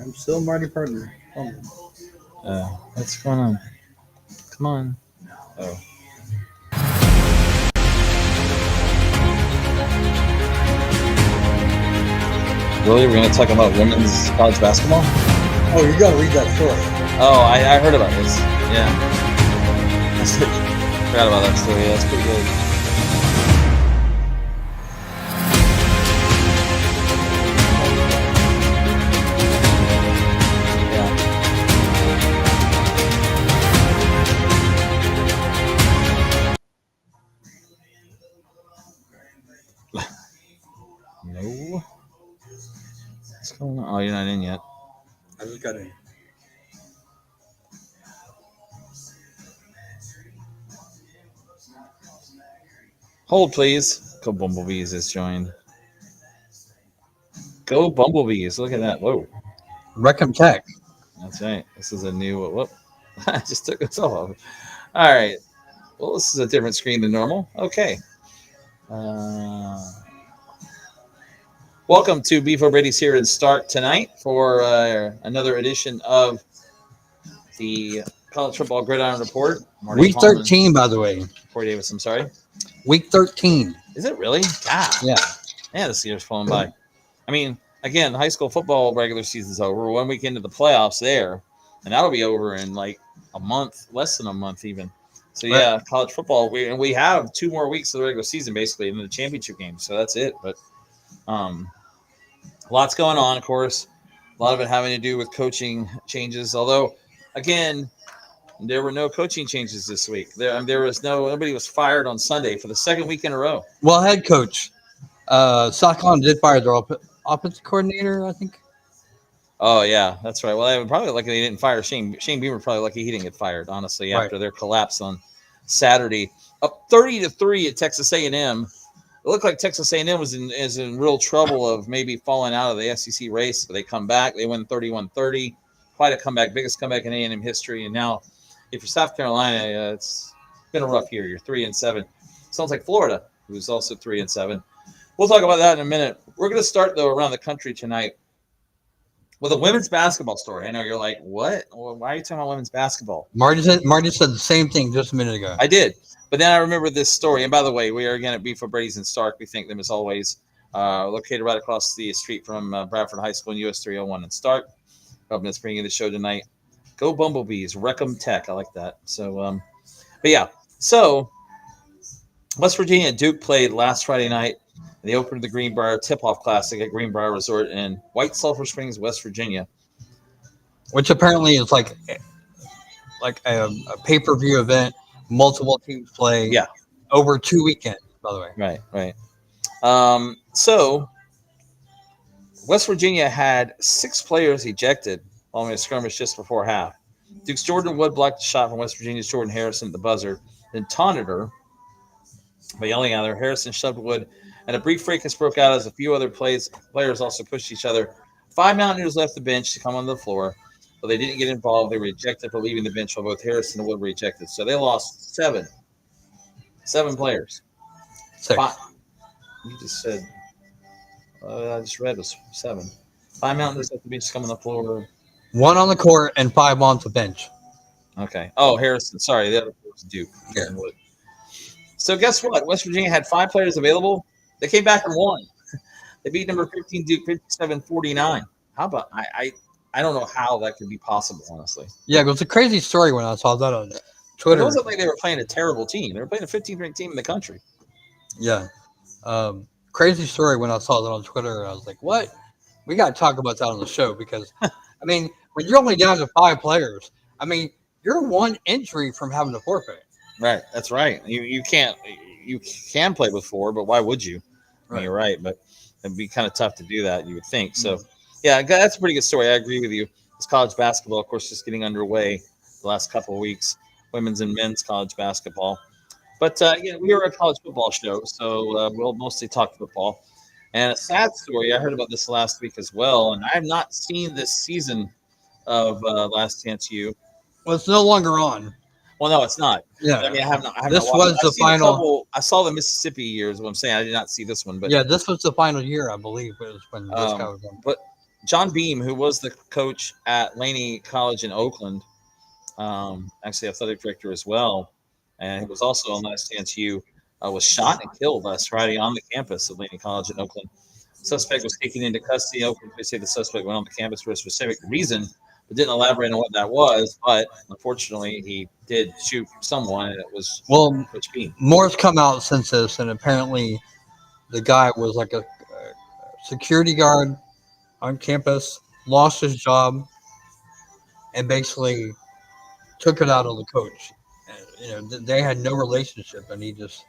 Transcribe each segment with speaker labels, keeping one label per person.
Speaker 1: I'm still Marty partner.
Speaker 2: What's going on? Come on. Oh. Really? We're going to talk about women's college basketball?
Speaker 1: Oh, you got to read that story.
Speaker 2: Oh, I heard about this. Yeah. Forgot about that story. Yeah, that's pretty good. No. What's going on? Oh, you're not in yet.
Speaker 1: I just got in.
Speaker 2: Hold, please. Go Bumblebees has joined. Go Bumblebees. Look at that. Whoa.
Speaker 1: Reckham Tech.
Speaker 2: That's right. This is a new. Whoop. I just took this off. All right. Well, this is a different screen than normal. Okay. Welcome to Beef Brady's here in Stark tonight for another edition of the College Football Gridiron Report.
Speaker 1: Marty Week Pallman, 13, by the way.
Speaker 2: Corey Davis, I'm sorry.
Speaker 1: Week 13.
Speaker 2: Is it really? God.
Speaker 1: Yeah.
Speaker 2: Yeah, this year's flown by. I mean, again, high school football regular season's over. We're 1 week into the playoffs there, and that'll be over in like a month, less than a month even. So, yeah, college football. We have 2 more weeks of the regular season, basically, in the championship game. So that's it. But lots going on, of course. A lot of it having to do with coaching changes. Although, again, there were no coaching changes this week. There was nobody was fired on Sunday for the second week in a row.
Speaker 1: Well, head coach, South Carolina did fire their offensive coordinator, I think.
Speaker 2: Oh yeah, that's right. Well, they were probably lucky they didn't fire Shane. Shane Beamer probably lucky he didn't get fired. Honestly, after their collapse on Saturday, up 30-3 at Texas A&M. It looked like Texas A&M was in real trouble of maybe falling out of the SEC race, but they come back. They win 31-30. Quite a comeback, biggest comeback in A&M history, and now. If you're South Carolina, it's been a rough year. You're 3-7. Sounds like Florida, who's also 3-7. We'll talk about that in a minute. We're going to start, though, around the country tonight with a women's basketball story. I know you're like, what? Well, why are you talking about women's basketball?
Speaker 1: Marty said the same thing just a minute ago.
Speaker 2: I did. But then I remember this story. And by the way, we are again at Beef Brady's in Stark. We thank them as always. Located right across the street from Bradford High School in US 301 in Stark. Helping us bring you the show tonight. Go Bumblebees, Reckham Tech. I like that. So, but yeah. So, West Virginia and Duke played last Friday night in the opener of the Greenbrier Tip-Off Classic at Greenbrier Resort in White Sulphur Springs, West Virginia.
Speaker 1: Which apparently is like a pay-per-view event. Multiple teams play.
Speaker 2: Yeah.
Speaker 1: Over 2 weekends, by the way.
Speaker 2: Right. So, West Virginia had 6 players ejected following a skirmish just before half. Duke's Jordan Wood blocked a shot from West Virginia's Jordan Harrison at the buzzer, then taunted her by yelling at her. Harrison shoved Wood, and a brief fracas broke out as a few other players also pushed each other. 5 Mountaineers left the bench to come on the floor, but they didn't get involved. They were ejected for leaving the bench while both Harrison and Wood were ejected. So they lost 7 players.
Speaker 1: 6.
Speaker 2: You just said, I just read it was 7. 5 Mountaineers left the bench to come on the floor.
Speaker 1: 1 on the court and 5 on the bench.
Speaker 2: Okay. Oh, Harrison. Sorry, the other was Duke.
Speaker 1: Yeah.
Speaker 2: So guess what? West Virginia had 5 players available. They came back and won. They beat number 15 Duke 57-49. How about I don't know how that could be possible, honestly.
Speaker 1: Yeah, it was a crazy story when I saw that on Twitter.
Speaker 2: It wasn't like they were playing a terrible team. They were playing a 15th ranked team in the country.
Speaker 1: Yeah. Crazy story when I saw that on Twitter. I was like, what? We got to talk about that on the show because, I mean, when you're only down to 5 players, I mean, you're 1 injury from having to forfeit.
Speaker 2: Right. That's right. You can play with 4, but why would you? I mean, you're right, but it'd be kind of tough to do that, you would think. So, yeah, that's a pretty good story. I agree with you. It's college basketball, of course, just getting underway the last couple of weeks, women's and men's college basketball. But, again, we are a college football show, so we'll mostly talk football. And a sad story, I heard about this last week as well, and I have not seen this season of Last Chance U.
Speaker 1: Well, it's no longer on.
Speaker 2: Well, no, it's not.
Speaker 1: Yeah.
Speaker 2: I mean, I have not.
Speaker 1: This was the final.
Speaker 2: I saw the Mississippi years, what I'm saying. I did not see this one. But
Speaker 1: yeah, this was the final year, I believe, was when this guy was on.
Speaker 2: But John Beam, who was the coach at Laney College in Oakland, actually athletic director as well, and he was also on Last Chance U, was shot and killed last Friday on the campus of Laney College in Oakland. Suspect was taken into custody. Oakland police say the suspect went on the campus for a specific reason, but didn't elaborate on what that was. But unfortunately, he did shoot someone, and it was Coach Beam.
Speaker 1: More's come out since this, and apparently the guy was like a security guard on campus, lost his job, and basically took it out on the coach. And, they had no relationship, and he just.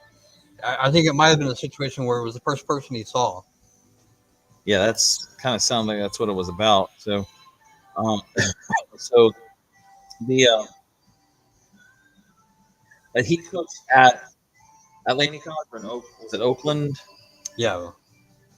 Speaker 1: I think it might have been a situation where it was the first person he saw.
Speaker 2: Yeah, that's kind of sound like that's what it was about. So, so the he coached at Laney College or was it Oakland?
Speaker 1: Yeah.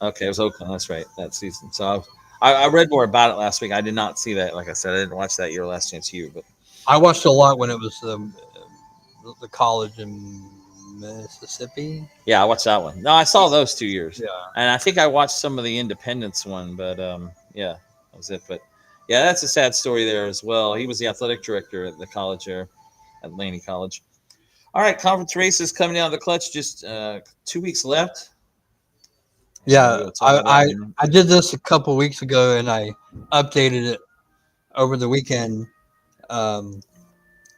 Speaker 2: Okay, it was Oakland. That's right, that season. So I read more about it last week. I did not see that. Like I said, I didn't watch that year Last Chance U, but
Speaker 1: I watched a lot when it was the college in Mississippi.
Speaker 2: Yeah, I watched that one. No, I saw those 2 years.
Speaker 1: Yeah.
Speaker 2: And I think I watched some of the Independence one, but yeah, that was it. But yeah, that's a sad story there as well. He was the athletic director at the college there, at Laney College. All right, conference races coming down the clutch. Just 2 weeks left.
Speaker 1: Yeah, I did this a couple weeks ago, and I updated it over the weekend.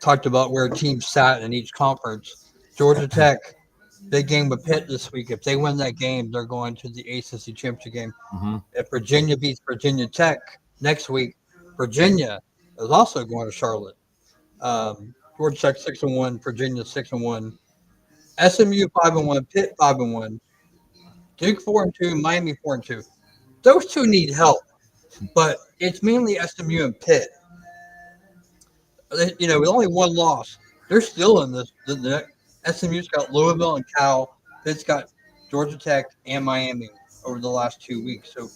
Speaker 1: Talked about where teams sat in each conference. Georgia Tech, big game with Pitt this week. If they win that game, they're going to the ACC championship game.
Speaker 2: Mm-hmm.
Speaker 1: If Virginia beats Virginia Tech next week, Virginia is also going to Charlotte. Georgia Tech 6-1, Virginia 6-1, SMU 5-1, Pitt 5-1, Duke 4-2, Miami 4-2. Those two need help, but it's mainly SMU and Pitt. With only one loss, they're still in this. The SMU's got Louisville and Cal. Pitt's got Georgia Tech and Miami over the last 2 weeks. So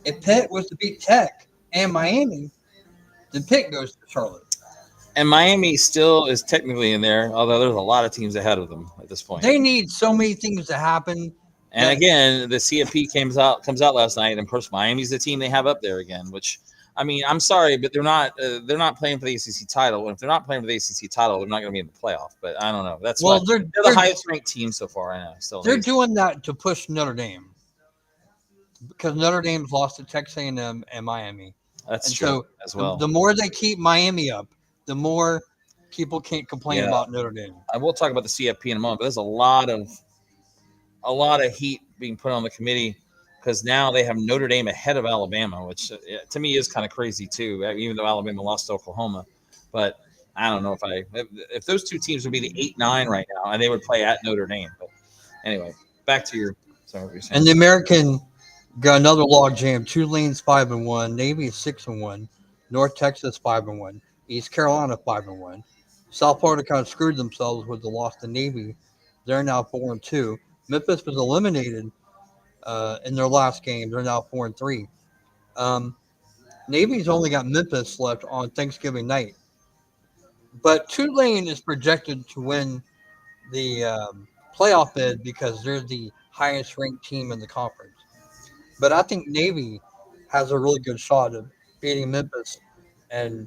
Speaker 1: if Pitt was to beat Tech and Miami, then Pitt goes to Charlotte.
Speaker 2: And Miami still is technically in there, although there's a lot of teams ahead of them at this point.
Speaker 1: They need so many things to happen.
Speaker 2: And again, the CFP comes out last night, and of course, Miami's the team they have up there again. Which, I mean, I'm sorry, but they're not playing for the ACC title. And if they're not playing for the ACC title, they're not going to be in the playoff. But I don't know. They're the highest ranked team so far. I know. Still,
Speaker 1: they're doing that to push Notre Dame because Notre Dame's lost to Texas A&M and Miami.
Speaker 2: That's true so as well.
Speaker 1: The more they keep Miami up, the more people can't complain about Notre Dame.
Speaker 2: I will talk about the CFP in a moment, but there's a lot of heat being put on the committee because now they have Notre Dame ahead of Alabama, which to me is kind of crazy too, even though Alabama lost to Oklahoma. But I don't know if those two teams would be the 8-9 right now, and they would play at Notre Dame. But anyway, back to your. Sorry, what you're saying.
Speaker 1: And the American got another log jam. Tulane's 5-1, Navy is 6-1, North Texas 5-1, East Carolina 5-1. South Florida kind of screwed themselves with the loss to Navy. They're now 4-2. Memphis was eliminated in their last game. They're now 4-3. Navy's only got Memphis left on Thanksgiving night. But Tulane is projected to win the playoff bid because they're the highest ranked team in the conference. But I think Navy has a really good shot of beating Memphis and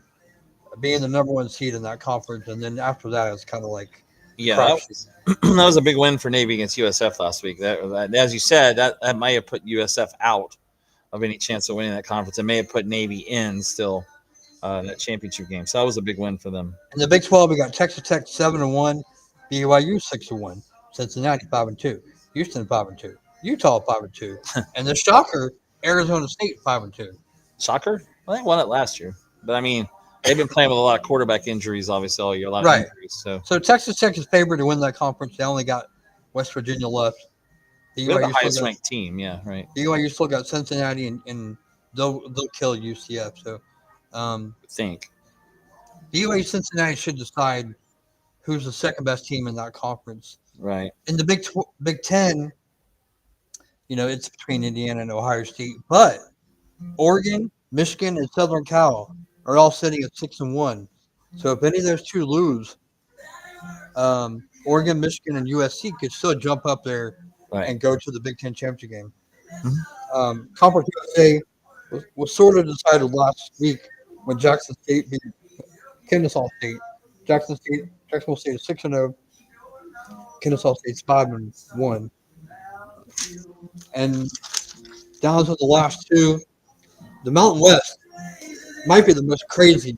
Speaker 1: being the number one seed in that conference. And then after that, it's kind of like
Speaker 2: that was a big win for Navy against USF last week. That as you said, that might have put USF out of any chance of winning that conference. It may have put Navy in still that championship game. So that was a big win for them.
Speaker 1: In the Big 12, we got Texas Tech 7-1, BYU 6-1, Cincinnati 5-2, Houston 5-2, Utah 5-2, and the shocker, Arizona State 5-2.
Speaker 2: Shocker? Well, they won it last year, but I mean, they've been playing with a lot of quarterback injuries, obviously, all year. A lot of injuries. So
Speaker 1: Texas Tech is favored to win that conference. They only got West Virginia left.
Speaker 2: They're the highest ranked team, yeah, right.
Speaker 1: BYU still got Cincinnati, and they'll kill UCF. So,
Speaker 2: I think
Speaker 1: BYU Cincinnati should decide who's the second best team in that conference.
Speaker 2: Right.
Speaker 1: In the Big 10, it's between Indiana and Ohio State, but Oregon, Michigan, and Southern Cal are all sitting at 6-1. So if any of those two lose, Oregon, Michigan, and USC could still jump up there and go to the Big Ten championship game.
Speaker 2: Mm-hmm.
Speaker 1: Conference USA, was sort of decided last week when Jackson State beat Kennesaw State. Jacksonville State is 6-0. Kennesaw State's 5-1. And down to the last two, the Mountain West might be the most crazy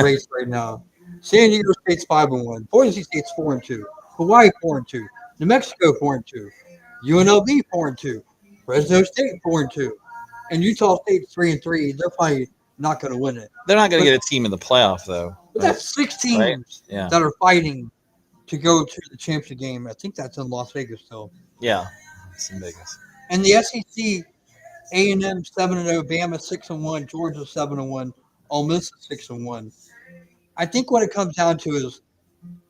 Speaker 1: race right now. San Diego State's 5-1. Boise State's 4-2. Hawaii 4-2. New Mexico 4-2. UNLV 4-2. Fresno State 4-2. And Utah State 3-3. They're probably not going to win it.
Speaker 2: They're not going to get a team in the playoff, though.
Speaker 1: But that's 6 teams
Speaker 2: right? Yeah.
Speaker 1: that are fighting to go to the championship game. I think that's in Las Vegas still.
Speaker 2: Yeah, it's in Vegas.
Speaker 1: And the SEC, A&M 7-0, Bama 6-1, Georgia 7-1, Ole Miss 6-1. I think what it comes down to is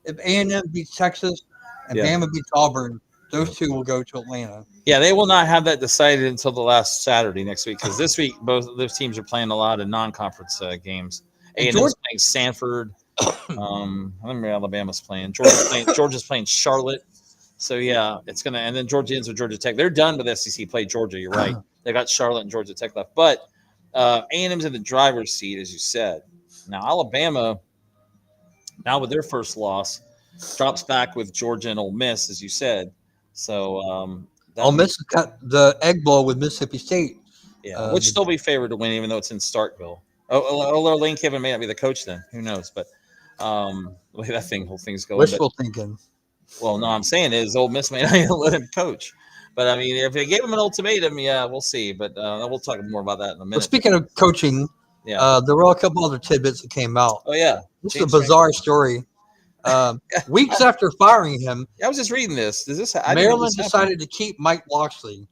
Speaker 1: if A&M beats Texas and Bama beats Auburn, those two will go to Atlanta.
Speaker 2: Yeah, they will not have that decided until the last Saturday next week because this week both of those teams are playing a lot of non-conference games. A&M's playing Sanford. I remember Alabama's playing. Georgia's playing Charlotte. So yeah, it's gonna. And then Georgia ends with Georgia Tech. They're done with SEC play. Georgia, you're right. They got Charlotte and Georgia Tech left, but A&M's in the driver's seat, as you said. Now Alabama, now with their first loss, drops back with Georgia and Ole Miss, as you said. So
Speaker 1: Ole Miss got the Egg Bowl with Mississippi State.
Speaker 2: Yeah, which still be favored to win, even though it's in Starkville. Oh, Lane Kiffin may not be the coach then. Who knows? But the way that whole thing's going.
Speaker 1: Wishful thinking.
Speaker 2: Well, no, I'm saying is Ole Miss may not even let him coach. But I mean, if they gave him an ultimatum, yeah, we'll see. But we'll talk more about that in a minute.
Speaker 1: But speaking of coaching, there were a couple other tidbits that came out.
Speaker 2: Oh yeah,
Speaker 1: this is a bizarre story. Weeks after firing him,
Speaker 2: I was just reading this.
Speaker 1: Maryland decided to keep Mike Locksley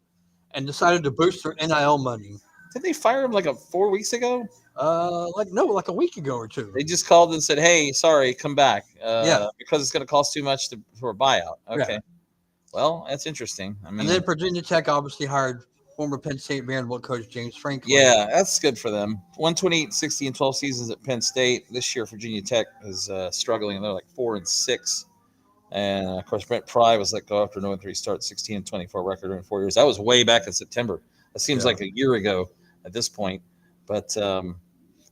Speaker 1: and decided to boost their NIL money.
Speaker 2: Did they fire him like 4 weeks ago?
Speaker 1: Like a week ago or two.
Speaker 2: They just called and said, "Hey, sorry, come back." Because it's going to cost too much for a buyout. Okay, well, that's interesting. I mean,
Speaker 1: and then Virginia Tech obviously hired former Penn State Vanderbilt coach James Franklin.
Speaker 2: Yeah, that's good for them. 128, 60, and 12 seasons at Penn State. This year, Virginia Tech is struggling. They're like 4-6. And of course, Brent Pry was let go after no 3 starts, 16-24 record in 4 years. That was way back in September. That seems like a year ago at this point. But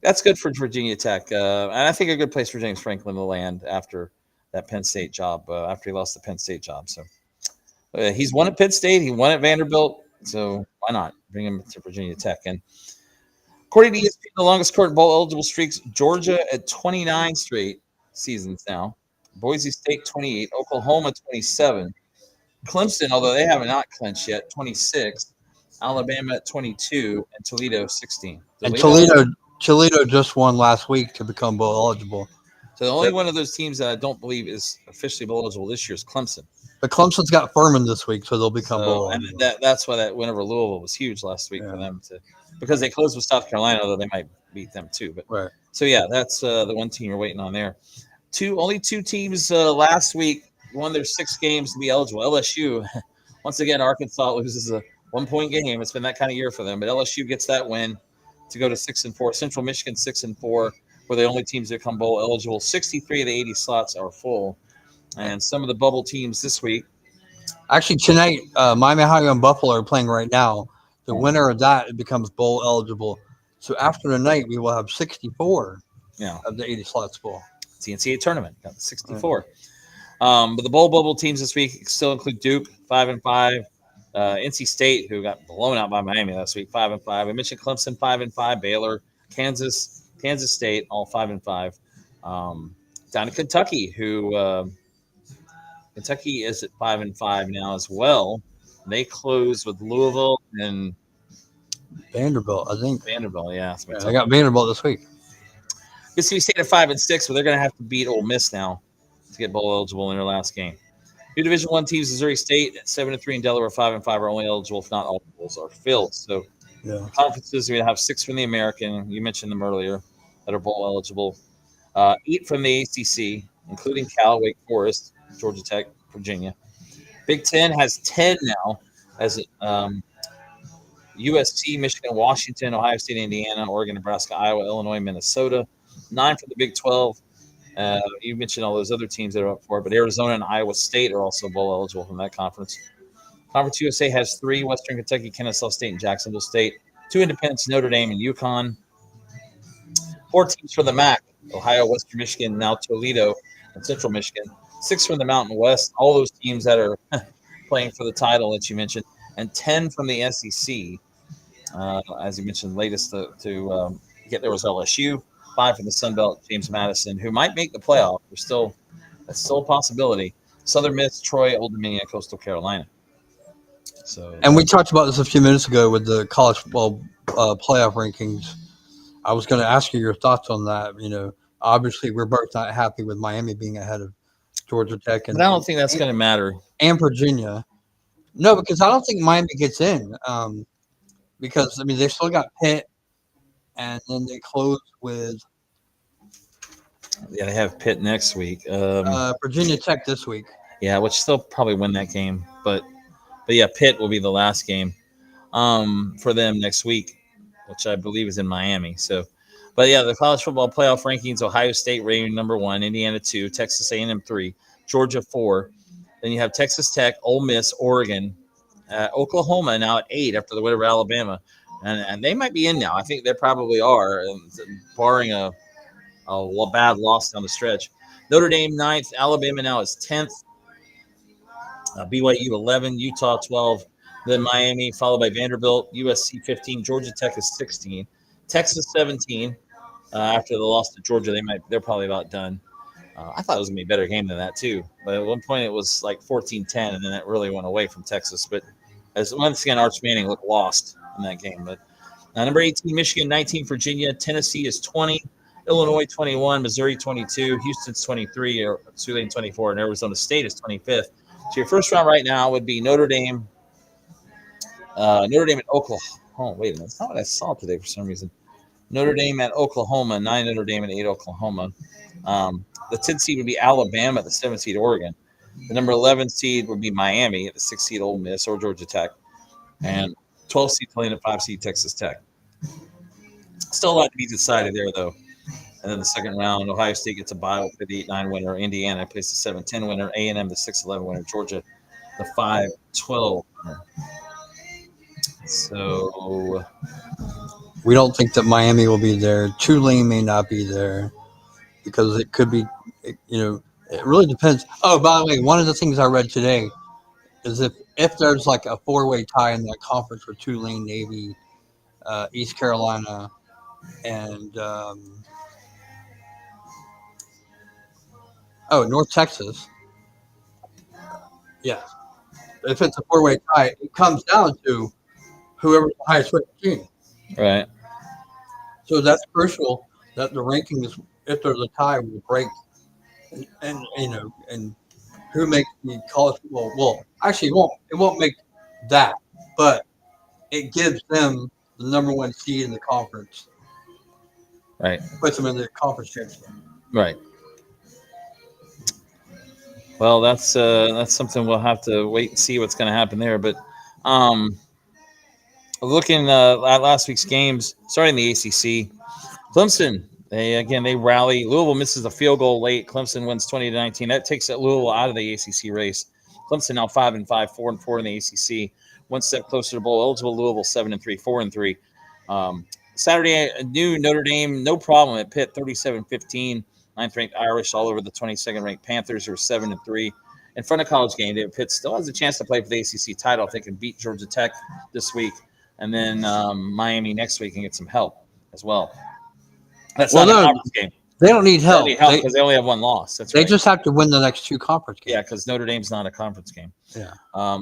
Speaker 2: that's good for Virginia Tech. And I think a good place for James Franklin to land after that Penn State job, after he lost the Penn State job. So he's won at Penn State. He won at Vanderbilt. So why not bring him to Virginia Tech? And according to ESPN, the longest current bowl eligible streaks, Georgia at 29 straight seasons now. Boise State 28, Oklahoma 27, Clemson, although they have not clinched yet, 26, Alabama at 22, and Toledo 16.
Speaker 1: And Toledo just won last week to become bowl eligible.
Speaker 2: So the only one of those teams that I don't believe is officially bowl eligible this year is Clemson.
Speaker 1: But Clemson's got Furman this week, so they'll become bowl eligible.
Speaker 2: And that's why that win over Louisville was huge last week for them because they closed with South Carolina, although they might beat them too. But so yeah, that's the one team you're waiting on there. Only two teams last week won their 6 games to be eligible. LSU, once again, Arkansas loses a 1-point game. It's been that kind of year for them, but LSU gets that win to go to 6-4. Central Michigan 6-4 were the only teams that come bowl eligible. 63 of the 80 slots are full, and some of the bubble teams this week.
Speaker 1: Actually, tonight, Miami Ohio and Buffalo are playing right now. The winner of that becomes bowl eligible. So after the night, we will have 64 of the 80 slots full.
Speaker 2: NCAA tournament got the 64. But the bowl bubble teams this week still include Duke 5-5, NC State, who got blown out by Miami last week, 5-5. I mentioned Clemson 5-5, Baylor, Kansas State, all 5-5. Down to Kentucky, who Kentucky is at 5-5 now as well. They close with Louisville and
Speaker 1: Vanderbilt, I think.
Speaker 2: Vanderbilt, yeah.
Speaker 1: I got Vanderbilt this week.
Speaker 2: Mississippi State at 5-6, but they're going to have to beat Ole Miss now to get bowl eligible in their last game. 2 Division I teams, Missouri State at 7-3 and Delaware 5-5 are only eligible if not all bowls are filled. So conferences, we have 6 from the American. You mentioned them earlier that are bowl eligible. 8 from the ACC, including Cal, Wake Forest, Georgia Tech, Virginia. Big Ten has 10 now, as USC, Michigan, Washington, Ohio State, Indiana, Oregon, Nebraska, Iowa, Illinois, Minnesota. 9 for the Big 12. You mentioned all those other teams that are up for it, but Arizona and Iowa State are also bowl eligible from that conference. Conference USA has 3, Western Kentucky, Kennesaw State, and Jacksonville State. 2 independents, Notre Dame and UConn. 4 teams from the MAC, Ohio, Western Michigan, now Toledo and Central Michigan. 6 from the Mountain West, all those teams that are playing for the title that you mentioned, and 10 from the SEC. As you mentioned, latest to get there was LSU. 5 from the Sun Belt, James Madison, who might make the playoff. That's still a possibility. Southern Miss, Troy, Old Dominion, Coastal Carolina. So,
Speaker 1: and we talked about this a few minutes ago with the college football playoff rankings. I was going to ask you your thoughts on that. Obviously, we're both not happy with Miami being ahead of Georgia Tech,
Speaker 2: but I don't think that's going to matter.
Speaker 1: And Virginia. No, because I don't think Miami gets in. Because they still got Pitt, and then they close with.
Speaker 2: Yeah, they have Pitt next week.
Speaker 1: Virginia Tech this week.
Speaker 2: Yeah, which they'll probably win that game, but yeah, Pitt will be the last game for them next week, which I believe is in Miami. So, but yeah, the college football playoff rankings: Ohio State rating number 1, Indiana 2, Texas A&M 3, Georgia 4. Then you have Texas Tech, Ole Miss, Oregon, Oklahoma now at 8 after the win over Alabama, and they might be in now. I think they probably are, barring a bad loss down the stretch. Notre Dame 9th, Alabama now is 10th, BYU 11, Utah 12, then Miami, followed by Vanderbilt, USC 15, Georgia Tech is 16, Texas 17. After the loss to Georgia, they're probably about done. I thought it was going to be a better game than that, too. But at one point, it was like 14-10, and then it really went away from Texas. But once again, Arch Manning looked lost in that game. But number 18, Michigan, 19, Virginia. Tennessee is 20, Illinois 21, Missouri 22, Houston's 23, Tulane 24, and Arizona State is 25th. So your first round right now would be Notre Dame and Oklahoma. Oh, wait a minute. That's not what I saw today for some reason. Notre Dame at Oklahoma, 9 Notre Dame and 8 Oklahoma. The 10th seed would be Alabama, the 7th seed Oregon. The number 11 seed would be Miami at the 6th seed Ole Miss or Georgia Tech. And 12th seed playing at 5 seed Texas Tech. Still a lot to be decided there, though. And then the second round, Ohio State gets a bye with the 8-9 winner. Indiana plays the 7-10 winner. A&M the 6-11 winner. Georgia the 5-12 winner. So
Speaker 1: we don't think that Miami will be there. Tulane may not be there because it could be, it really depends. Oh, by the way, one of the things I read today is if there's like a 4-way tie in that conference for Tulane, Navy, East Carolina, and North Texas. Yeah. If it's a 4-way tie, it comes down to whoever's the highest ranked team.
Speaker 2: Right.
Speaker 1: So that's crucial that the rankings, if there's a tie, will break, and who makes the college football. Well, actually, it won't make that, but it gives them the number 1 seed in the conference.
Speaker 2: Right.
Speaker 1: Puts them in the conference championship.
Speaker 2: Right. Well, that's something we'll have to wait and see what's going to happen there. But looking at last week's games, starting the ACC, Clemson, they rally. Louisville misses a field goal late. Clemson wins 20-19. That takes Louisville out of the ACC race. Clemson now 5-5, 4-4 in the ACC. One step closer to bowl eligible. Louisville 7-3, 4-3. Saturday, new Notre Dame, no problem at Pitt, 37-15. 9th-ranked Irish all over the 22nd-ranked Panthers, who are 7-3. In front of College game day, Pitt still has a chance to play for the ACC title if they can beat Georgia Tech this week, and then Miami next week and get some help as well. That's not a conference game.
Speaker 1: They don't need help
Speaker 2: because they only have 1 loss. That's right.
Speaker 1: They just have to win the next 2 conference games.
Speaker 2: Yeah, because Notre Dame's not a conference game.
Speaker 1: Yeah.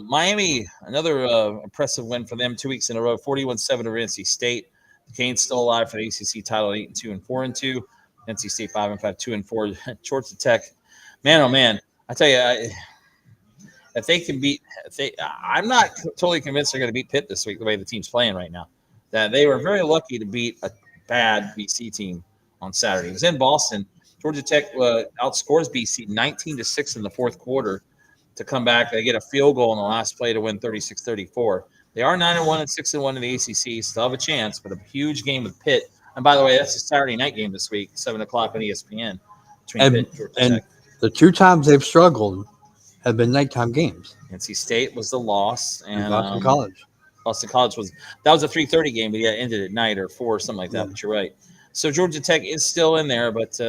Speaker 2: Miami, another impressive win for them 2 weeks in a row, 41-7 over NC State. The Canes still alive for the ACC title, 8-2 and 4-2. NC State 5-5, 2-4. Georgia Tech, man, oh man! I tell you, if they can beat, I'm not totally convinced they're going to beat Pitt this week. The way the team's playing right now, that they were very lucky to beat a bad BC team on Saturday. It was in Boston. Georgia Tech outscores BC 19-6 in the fourth quarter to come back. They get a field goal in the last play to win 36-34. They are 9-1 and 6-1 in the ACC. Still have a chance, but a huge game with Pitt. And by the way, that's a Saturday night game this week, 7 o'clock on ESPN. Between Pitt and Georgia Tech.
Speaker 1: The 2 times they've struggled have been nighttime games.
Speaker 2: NC State was the loss, and
Speaker 1: Boston College.
Speaker 2: Boston College was a 3:30 game, but yeah, it ended at night or 4 or something like that.
Speaker 1: Yeah.
Speaker 2: But you're right. So Georgia Tech is still in there, but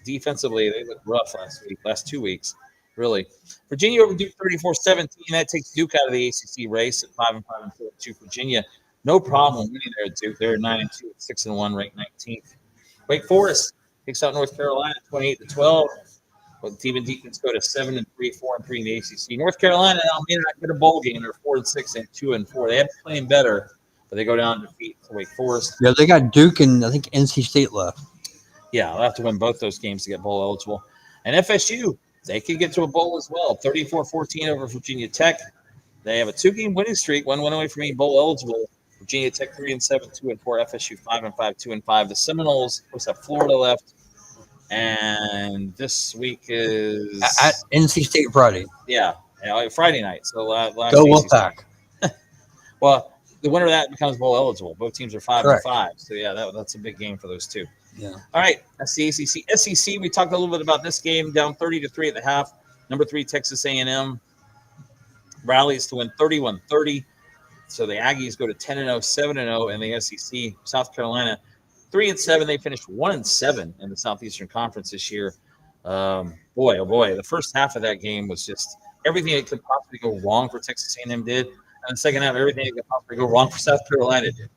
Speaker 2: defensively they looked rough last 2 weeks, really. Virginia over Duke 34-17. That takes Duke out of the ACC race at 5-5 and 4-2. Virginia, no problem winning there at Duke. They're 9-2, 6-1, ranked 19th. Wake Forest takes out North Carolina 28-12. But the Demon Deacons go to 7-3, 4-3 in the ACC. North Carolina now may not get a bowl game. They're 4-6 and 2-4. They have been playing better, but they go down to defeat Wake Forest.
Speaker 1: Yeah, they got Duke and I think NC State left.
Speaker 2: Yeah, they'll have to win both those games to get bowl eligible. And FSU, they could get to a bowl as well. 34-14 over Virginia Tech. They have a 2-game winning streak, one away from being bowl eligible. Virginia Tech 3-7, 2-4. FSU 5-5, 2-5. The Seminoles, of course, have Florida left. And this week is
Speaker 1: at NC State Friday.
Speaker 2: Yeah, Friday night. So last
Speaker 1: go Wolfpack.
Speaker 2: Well, the winner of that becomes bowl eligible. Both teams are 5-5. So yeah, that's a big game for those two.
Speaker 1: Yeah.
Speaker 2: All right, that's the ACC. SEC. We talked a little bit about this game. Down 30-3 at the half. Number 3 Texas A&M rallies to win 31-30. So the Aggies go to 10-0, 7-0 in the SEC. South Carolina 3-7. They finished 1-7 in the Southeastern Conference this year. Boy, oh boy, the first half of that game was just everything that could possibly go wrong for Texas A&M did, and the second half, everything that could possibly go wrong for South Carolina did.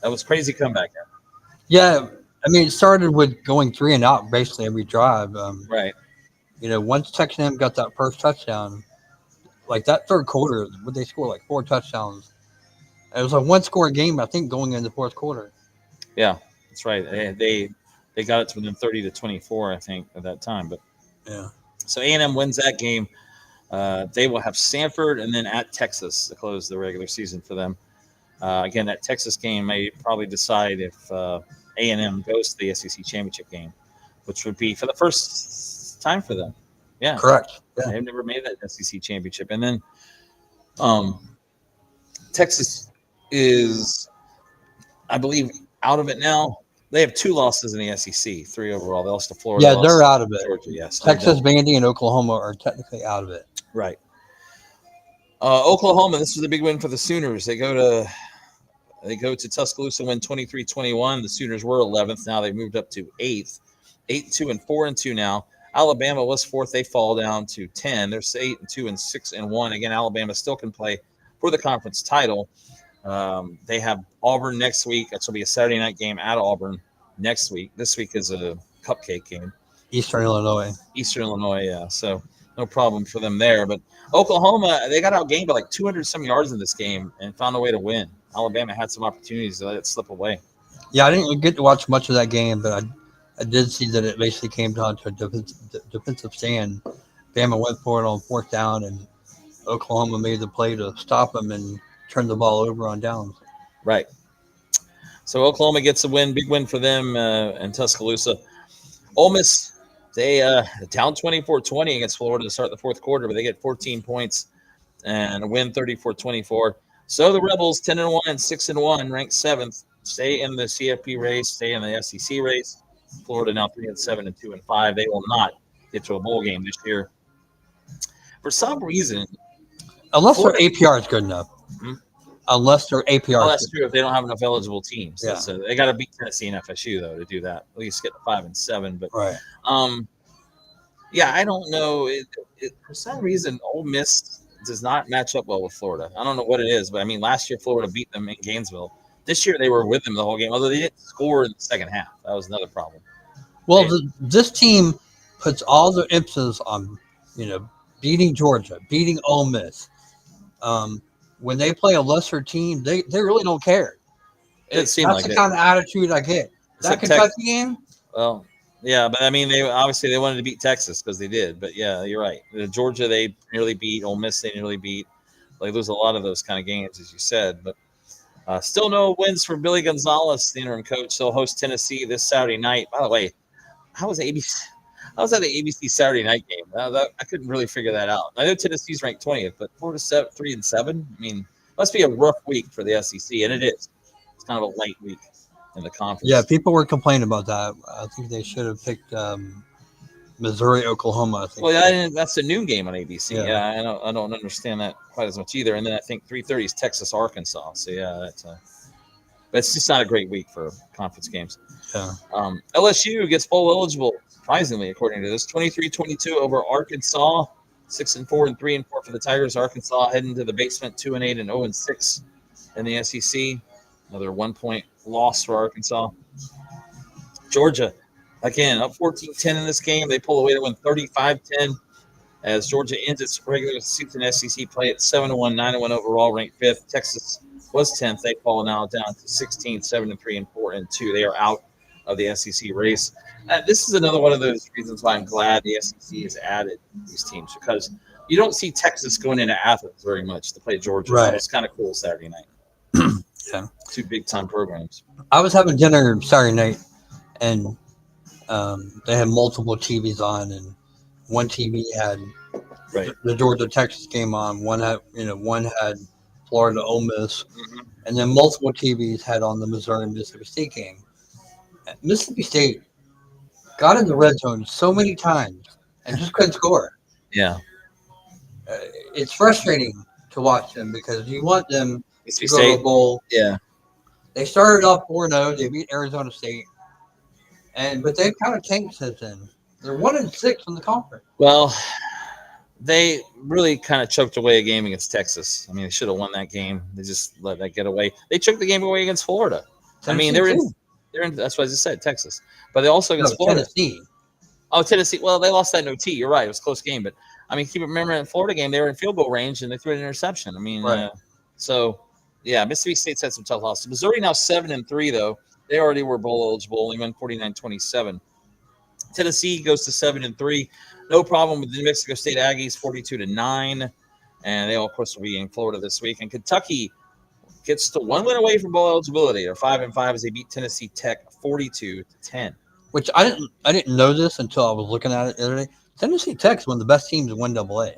Speaker 2: That was crazy comeback.
Speaker 1: Yeah, I mean, it started with going 3 and out basically every drive.
Speaker 2: Right.
Speaker 1: You know, once Texas A&M got that first touchdown, like that third quarter, would they score like 4 touchdowns? It was a 1-score game, I think, going into the fourth quarter.
Speaker 2: Yeah, that's right. They got it to within 30-24, I think, at that time. But
Speaker 1: yeah.
Speaker 2: So A&M wins that game. They will have Stanford and then at Texas to close the regular season for them. Again, that Texas game may probably decide if A&M goes to the SEC championship game, which would be for the first time for them. Yeah,
Speaker 1: correct. Yeah.
Speaker 2: They've never made that SEC championship. And then Texas is, I believe, out of it now. They have 2 losses in the SEC, 3 overall. They lost to Florida.
Speaker 1: Yeah, they're out of it.
Speaker 2: Georgia, yes.
Speaker 1: Texas, Vandy, and Oklahoma are technically out of it.
Speaker 2: Right. Oklahoma, this was a big win for the Sooners. They go to Tuscaloosa, win 23-21. The Sooners were 11th. Now they moved up to 8th. 8-2 and 4-2 now. Alabama was 4th. They fall down to 10. They're 8-2 and 6-1. Again, Alabama still can play for the conference title. They have Auburn next week. That's going to be a Saturday night game at Auburn next week. This week is a cupcake game.
Speaker 1: Eastern Illinois,
Speaker 2: yeah. So no problem for them there. But Oklahoma, they got outgained by like 200-some yards in this game and found a way to win. Alabama had some opportunities to let it slip away.
Speaker 1: Yeah, I didn't get to watch much of that game, but I did see that it basically came down to a defensive stand. Bama went for it on 4th down, and Oklahoma made the play to stop them and turn the ball over on downs.
Speaker 2: Right. So Oklahoma gets a win, big win for them in Tuscaloosa. Ole Miss, they down 24-20 against Florida to start the fourth quarter, but they get 14 points and a win 34-24. So the Rebels 10-1 and 6-1, ranked 7th, stay in the CFP race, stay in the SEC race. Florida now 3-7 and 2-5. They will not get to a bowl game this year. For some reason,
Speaker 1: unless their APR is good enough.
Speaker 2: Hmm?
Speaker 1: Unless their APR.
Speaker 2: Well, that's true. If they don't have enough eligible teams,
Speaker 1: yeah.
Speaker 2: So they got to beat Tennessee and FSU though to do that. At least get to 5-7. But
Speaker 1: right.
Speaker 2: Yeah, I don't know. For some reason, Ole Miss does not match up well with Florida. I don't know what it is, but I mean, last year Florida beat them in Gainesville. This year they were with them the whole game, although they didn't score in the second half. That was another problem.
Speaker 1: Well, this team puts all the emphasis on, beating Georgia, beating Ole Miss. When they play a lesser team, they really don't care.
Speaker 2: That's the
Speaker 1: kind of attitude I get. That Kentucky game?
Speaker 2: Well, yeah, but I mean, they wanted to beat Texas because they did. But yeah, you're right. Georgia, they nearly beat. Ole Miss, they nearly beat. Like, there's a lot of those kind of games, as you said. But still no wins for Billy Gonzalez, the interim coach. They'll host Tennessee this Saturday night. By the way, how was that the ABC Saturday night game? I couldn't really figure that out. I know Tennessee's ranked 20th, but 3-7. I mean, must be a rough week for the SEC, and it is. It's kind of a light week in the conference.
Speaker 1: Yeah, people were complaining about that. I think they should have picked Missouri, Oklahoma. I think.
Speaker 2: Well, that's a noon game on ABC.
Speaker 1: Yeah.
Speaker 2: Yeah, I don't understand that quite as much either. And then I think 3:30 is Texas, Arkansas. So yeah, but it's just not a great week for conference games.
Speaker 1: Yeah.
Speaker 2: LSU gets bowl eligible, surprisingly, according to this, 23-22 over Arkansas. 6-4 and 3-4 for the Tigers. Arkansas heading to the basement, 2-8 and 0-6 in the SEC. Another 1 point loss for Arkansas. Georgia, again, up 14-10 in this game. They pull away to win 35-10 as Georgia ends its regular season SEC play at 7-1, 9-1 overall, ranked 5th. Texas was 10th. They fall now down to 16, 7-3, and 4-2. They are out of the SEC race. This is another one of those reasons why I'm glad the SEC has added these teams, because you don't see Texas going into Athens very much to play Georgia.
Speaker 1: Right.
Speaker 2: So it's kind of cool Saturday night.
Speaker 1: Yeah.
Speaker 2: 2 big-time programs.
Speaker 1: I was having dinner Saturday night, and they had multiple TVs on, and one TV had the Georgia Texas game on. One had Florida Ole Miss, and then multiple TVs had on the Missouri Mississippi State game. Mississippi State got in the red zone so many times and just couldn't score.
Speaker 2: Yeah,
Speaker 1: it's frustrating to watch them because you want them to go to a bowl.
Speaker 2: Yeah,
Speaker 1: they started off 4-0. They beat Arizona State, but they've kind of tanked since then. They're 1-6 in the conference.
Speaker 2: Well, they really kind of choked away a game against Texas. I mean, they should have won that game. They just let that get away. They choked the game away against Florida.
Speaker 1: Tennessee,
Speaker 2: I mean, they're in. That's what I just said, Texas. But they also against Florida.
Speaker 1: Tennessee.
Speaker 2: Oh, Tennessee. Well, they lost that in OT. You're right. It was a close game. But, I mean, remember in the Florida game, they were in field goal range, and they threw an interception. I mean, Mississippi State's had some tough losses. Missouri now 7-3, though. They already were bowl eligible. Only won 49-27. Tennessee goes to 7-3. No problem with the New Mexico State Aggies, 42-9. And they all, of course, will be in Florida this week. And Kentucky gets to 1 win away from bowl eligibility. They're 5-5 as they beat Tennessee Tech 42-10.
Speaker 1: Which I didn't know this until I was looking at it the other day. Tennessee Tech's one of the best teams in 1AA.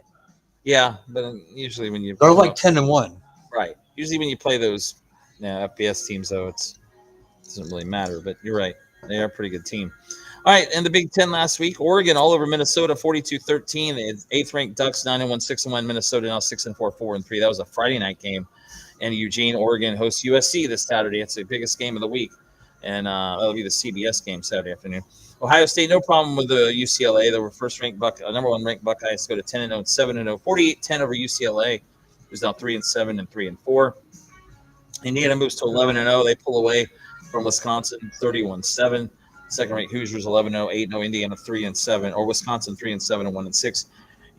Speaker 2: Yeah, but usually when
Speaker 1: they're like 10-1.
Speaker 2: Right. Usually when you play those FBS teams, though, it doesn't really matter. But you're right. They are a pretty good team. All right, and the Big Ten last week, Oregon all over Minnesota, 42-13. They had 8th-ranked Ducks, 9-1, 6-1. Minnesota now 6-4, 4-3. That was a Friday night game. And Eugene, Oregon hosts USC this Saturday. It's the biggest game of the week. And that'll be the CBS game Saturday afternoon. Ohio State, no problem with the UCLA. They were number 1 ranked Buckeyes, go to 10-0 and 7-0, 48-10 over UCLA, who's now 3-7 and 3-4. Indiana moves to 11-0. They pull away from Wisconsin, 31-7. Second-ranked Hoosiers 11-0, 8-0. Indiana 3-7, or Wisconsin 3-7 and 1-6.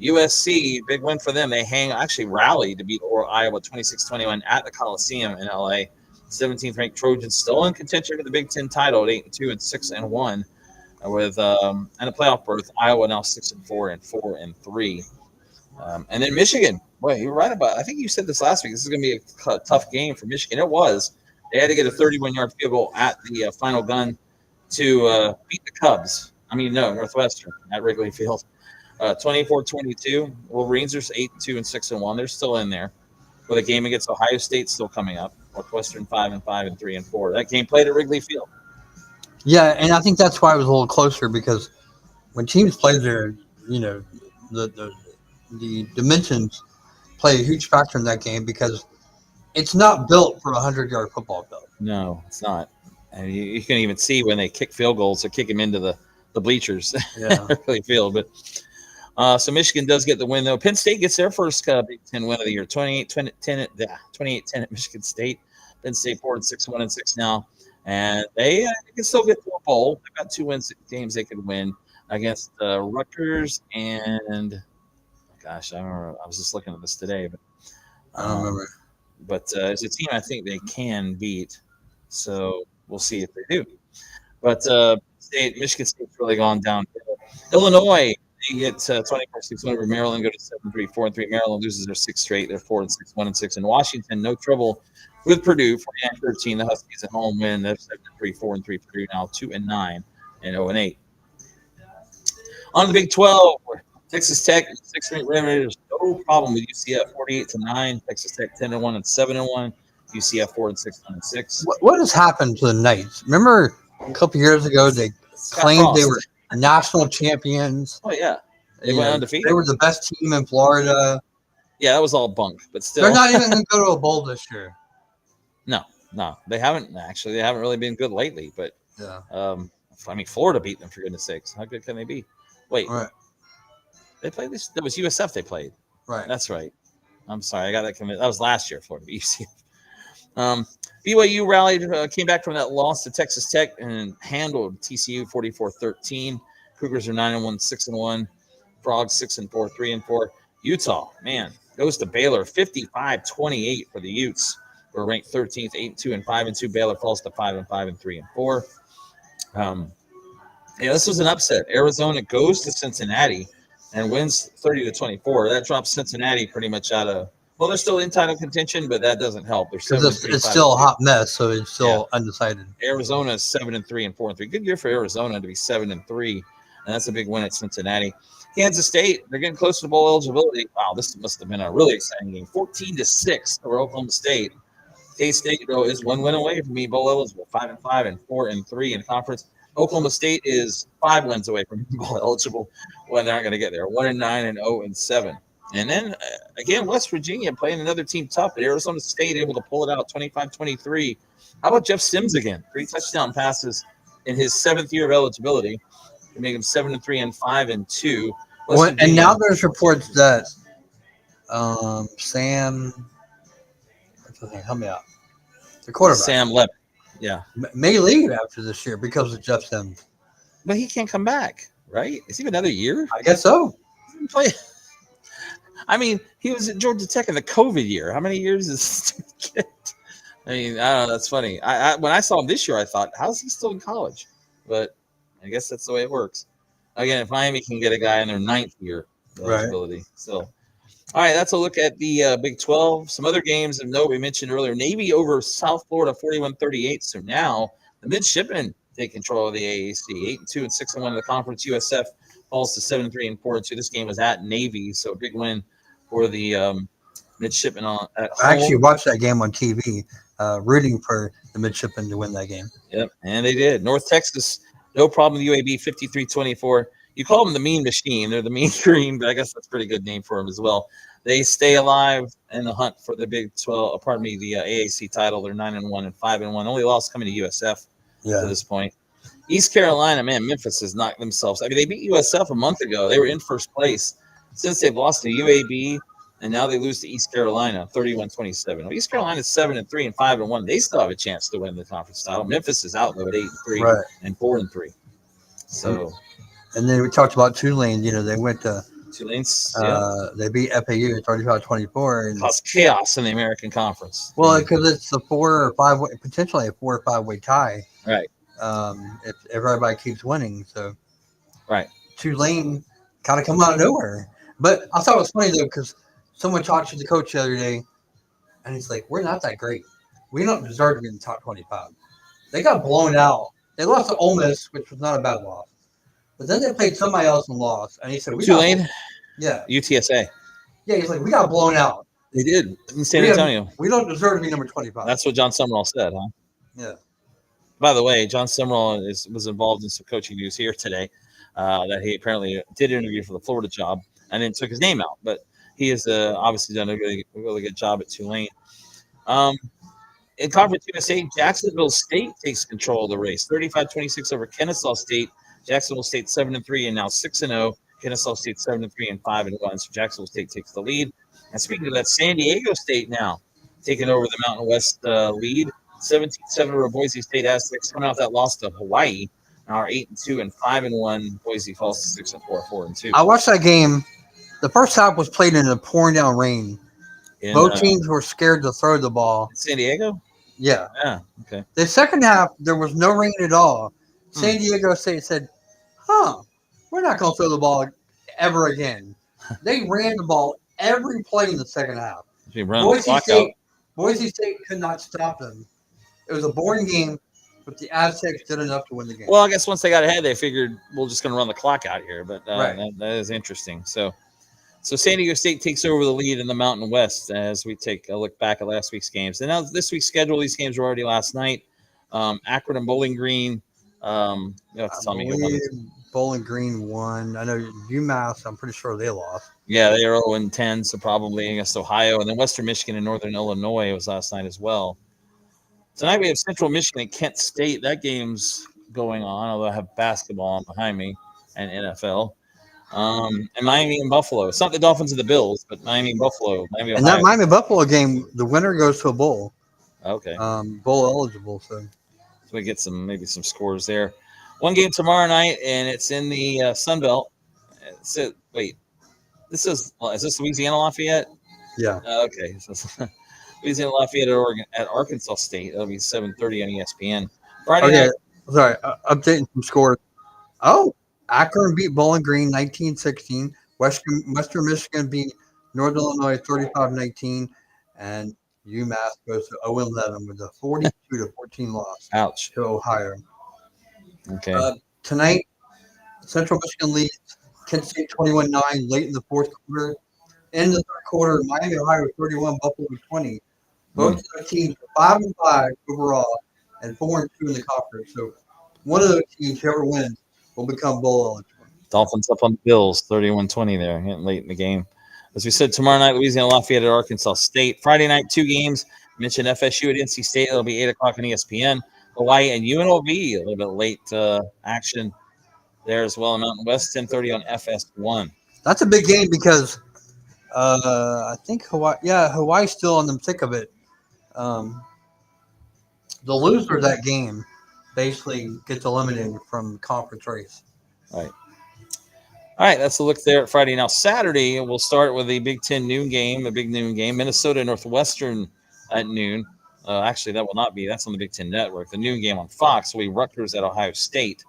Speaker 2: USC, big win for them. They actually rallied to beat Iowa 26-21 at the Coliseum in LA. 17th ranked Trojans still in contention for the Big Ten title at 8-2 and 6-1, with and a playoff berth. Iowa now 6-4 and 4-3. And then Michigan. Boy, you were right about. I think you said this last week. This is going to be a tough game for Michigan. It was. They had to get a 31-yard field goal at the final gun to beat the Cubs. Northwestern at Wrigley Field. 24-22. Wolverines are 8-2 and 6-1. They're still in there with a game against Ohio State still coming up. Northwestern 5-5 and 3-4. That game played at Wrigley Field.
Speaker 1: Yeah, and I think that's why it was a little closer, because when teams play there, the dimensions play a huge factor in that game, because it's not built for a 100-yard football field.
Speaker 2: No, it's not. And you can even see when they kick field goals, they kick them into the bleachers.
Speaker 1: Yeah,
Speaker 2: Wrigley Field. But so Michigan does get the win, though. Penn State gets their first Big Ten win of the year, 28-10 at Michigan State. Penn State 4-6, 1-6 now, and they can still get to a bowl. They've got 2 games they could win against Rutgers and I remember I was just looking at this today, but
Speaker 1: I don't remember.
Speaker 2: But it's a team I think they can beat, so we'll see if they do. But Michigan State's really gone downhill. Illinois, they get 24-6 over Maryland, go to 7-3, 4-3. Maryland loses their 6th straight. They're 4-6, 1-6. And Washington, no trouble with Purdue, 49-13. The Huskies at home win. They're 7-3, 4-3. Purdue now 2-9 and 0-8. On the Big 12, Texas Tech, 6th-ranked Red Raiders, no problem with UCF, 48-9. Texas Tech 10-1 and 7-1. UCF 4-6, 1-6.
Speaker 1: What has happened to the Knights? Remember a couple years ago they claimed they were national champions.
Speaker 2: Oh yeah, they
Speaker 1: You
Speaker 2: went
Speaker 1: know,
Speaker 2: undefeated.
Speaker 1: they were the best team in Florida.
Speaker 2: Yeah, that was all bunk, but still,
Speaker 1: They're not even going to go to a bowl this year.
Speaker 2: no, they haven't actually. They haven't really been good lately. But
Speaker 1: Yeah.
Speaker 2: I mean, Florida beat them for goodness sakes. How good can they be? Wait,
Speaker 1: Right.
Speaker 2: they played this. That was USF. They played.
Speaker 1: Right.
Speaker 2: That's right. I'm sorry, I got that committed. That was last year, Florida beat UCF. BYU rallied, came back from that loss to Texas Tech and handled TCU 44-13. Cougars are 9-1, 6-1. Frogs 6-4, 3-4. Utah, man, goes to Baylor 55-28 for the Utes. We're ranked 13th, 8-2 and 5-2. Baylor falls to 5-5 and 3-4. Yeah, this was an upset. Arizona goes to Cincinnati and wins 30-24. That drops Cincinnati pretty much out of. Well, they're still in title contention, but that doesn't help. They're
Speaker 1: Because it's still a hot mess, so it's still undecided.
Speaker 2: Arizona is 7-3 and 4-3. Good year for Arizona to be 7-3, and that's a big win at Cincinnati. Kansas State, they're getting close to bowl eligibility. Wow, this must have been a really exciting game. 14-6 over Oklahoma State. K-State, though, is one win away from being bowl eligible. 5-5 and 4-3 in conference. Oklahoma State is 5 wins away from being bowl eligible when they're not going to get there. 1-9 and 0-7. And then, again, West Virginia playing another team tough, but Arizona State able to pull it out 25-23. How about Jeff Sims again? 3 touchdown passes in his 7th year of eligibility to make him 7-3 and 5-2.
Speaker 1: Well, and now there's reports that Sam, help me out, the quarterback,
Speaker 2: Sam Lepp, yeah,
Speaker 1: may leave after this year because of Jeff Sims.
Speaker 2: But he can't come back, right? Is he another year?
Speaker 1: I guess so.
Speaker 2: He didn't play. I mean, he was at Georgia Tech in the COVID year. How many years is this kid? I mean, I don't know. That's funny. I when I saw him this year, I thought, how's he still in college? But I guess that's the way it works. Again, if Miami can get a guy in their 9th year of eligibility. So, all right, that's a look at the Big 12. Some other games of note we mentioned earlier. Navy over South Florida 41-38. So now the midshipmen take control of the AAC. 8-2 and 6-1 in the conference. USF falls to 7-3 and 4-2. This game was at Navy, so a big win for the midshipmen at home.
Speaker 1: I actually watched that game on TV, rooting for the midshipmen to win that game.
Speaker 2: Yep, and they did. North Texas, no problem with UAB, 53-24. You call them the Mean Machine. They're the Mean Green, but I guess that's a pretty good name for them as well. They stay alive in the hunt for the Big 12, the AAC title. They're 9-1 and 5-1. Only loss coming to USF to this point. East Carolina, man, Memphis has knocked themselves. I mean, they beat USF a month ago. They were in first place. Since they've lost to UAB, and now they lose to East Carolina, 31-27. Well, East Carolina is 7-3 and 5-1. They still have a chance to win the conference title. Memphis is out though at 8-3 and 4-3. So,
Speaker 1: and then we talked about Tulane. You know, they went to
Speaker 2: Tulane's.
Speaker 1: They beat FAU 35-24. And
Speaker 2: caused chaos in the American Conference.
Speaker 1: Well, because it's a 4 or 5 way, potentially a 4 or 5 way tie.
Speaker 2: Right.
Speaker 1: If everybody keeps winning, so
Speaker 2: Tulane
Speaker 1: kind of come out of nowhere. But I thought it was funny though because someone talked to the coach the other day, and he's like, "We're not that great. We don't deserve to be in the top 25." They got blown out. They lost to Ole Miss, which was not a bad loss. But then they played somebody else and lost. And he said,
Speaker 2: Tulane?
Speaker 1: UTSA.
Speaker 2: Yeah,
Speaker 1: he's like, we got blown out.
Speaker 2: They did in San Antonio.
Speaker 1: We don't deserve to be number 25.
Speaker 2: That's what John Summerall said, huh?
Speaker 1: Yeah.
Speaker 2: By the way, John Summerall was involved in some coaching news here today that he apparently did interview for the Florida job and then took his name out. But he has obviously done a really good job at Tulane. In Conference USA, Jacksonville State takes control of the race, 35-26 over Kennesaw State. Jacksonville State 7-3 and now 6-0. Kennesaw State 7-3 and 5-1. So Jacksonville State takes the lead. And speaking of that, San Diego State now taking over the Mountain West lead, 17-7 over Boise State Aztecs, coming off that loss to Hawaii. Now are 8-2 and 5-1. Boise falls to 6-4, 4-2.
Speaker 1: I watched that game. The first half was played in the pouring down rain. Both teams were scared to throw the ball.
Speaker 2: San Diego?
Speaker 1: Yeah.
Speaker 2: Yeah. Okay.
Speaker 1: The second half, there was no rain at all. San Diego State said, we're not going to throw the ball ever again. They ran the ball every play in the second half. Boise State could not stop them. It was a boring game, but the Aztecs did enough to win the game.
Speaker 2: Well, I guess once they got ahead, they figured we're just going to run the clock out here. But that is interesting. So San Diego State takes over the lead in the Mountain West as we take a look back at last week's games. And now this week's schedule, these games were already last night. Akron and Bowling Green. You have to tell me who won.
Speaker 1: Bowling Green won. I know UMass, I'm pretty sure they lost.
Speaker 2: Yeah, they are 0-10, so probably against Ohio. And then Western Michigan and Northern Illinois was last night as well. Tonight we have Central Michigan and Kent State. That game's going on, although I have basketball on behind me and NFL. And Miami and Buffalo. It's not the Dolphins and the Bills, but Miami and Buffalo. Miami,
Speaker 1: And
Speaker 2: Ohio.
Speaker 1: that Miami Buffalo game, the winner goes to a bowl.
Speaker 2: Okay.
Speaker 1: Bowl eligible. So
Speaker 2: we get maybe some scores there. One game tomorrow night, and it's in the Sun Belt. Wait, is this Louisiana Lafayette?
Speaker 1: Yeah.
Speaker 2: Okay. Louisiana Lafayette at Arkansas State. That'll be 7:30 on ESPN. Friday night.
Speaker 1: Sorry, updating some scores. Oh, Akron beat Bowling Green 19-16. Western Michigan beat Northern Illinois 35-19, and UMass goes to 0-11 with a 42-14 loss.
Speaker 2: Ouch.
Speaker 1: To Ohio.
Speaker 2: Okay.
Speaker 1: Tonight, Central Michigan leads Kent State 21-9 late in the fourth quarter. In the third quarter, Miami, Ohio 31, Buffalo 20. Both of their teams are 5-5 overall and 4-2 in the conference. So one of those teams, whoever wins, will become bowl eligible.
Speaker 2: Dolphins up on the Bills, 31-20 there, getting late in the game. As we said, tomorrow night, Louisiana Lafayette at Arkansas State. Friday night, 2 games. Mentioned FSU at NC State. It'll be 8 o'clock on ESPN. Hawaii and UNLV, a little bit late action there as well. Mountain West, 10:30 on FS1.
Speaker 1: That's a big game because I think Hawaii's still on the thick of it. The loser of that game basically gets eliminated from the conference race.
Speaker 2: All right, that's a look there at Friday. Now, Saturday, we'll start with a Big Ten noon game, a big noon game. Minnesota Northwestern at noon. Actually, that will not be. That's on the Big Ten Network. The noon game on Fox will be Rutgers at Ohio State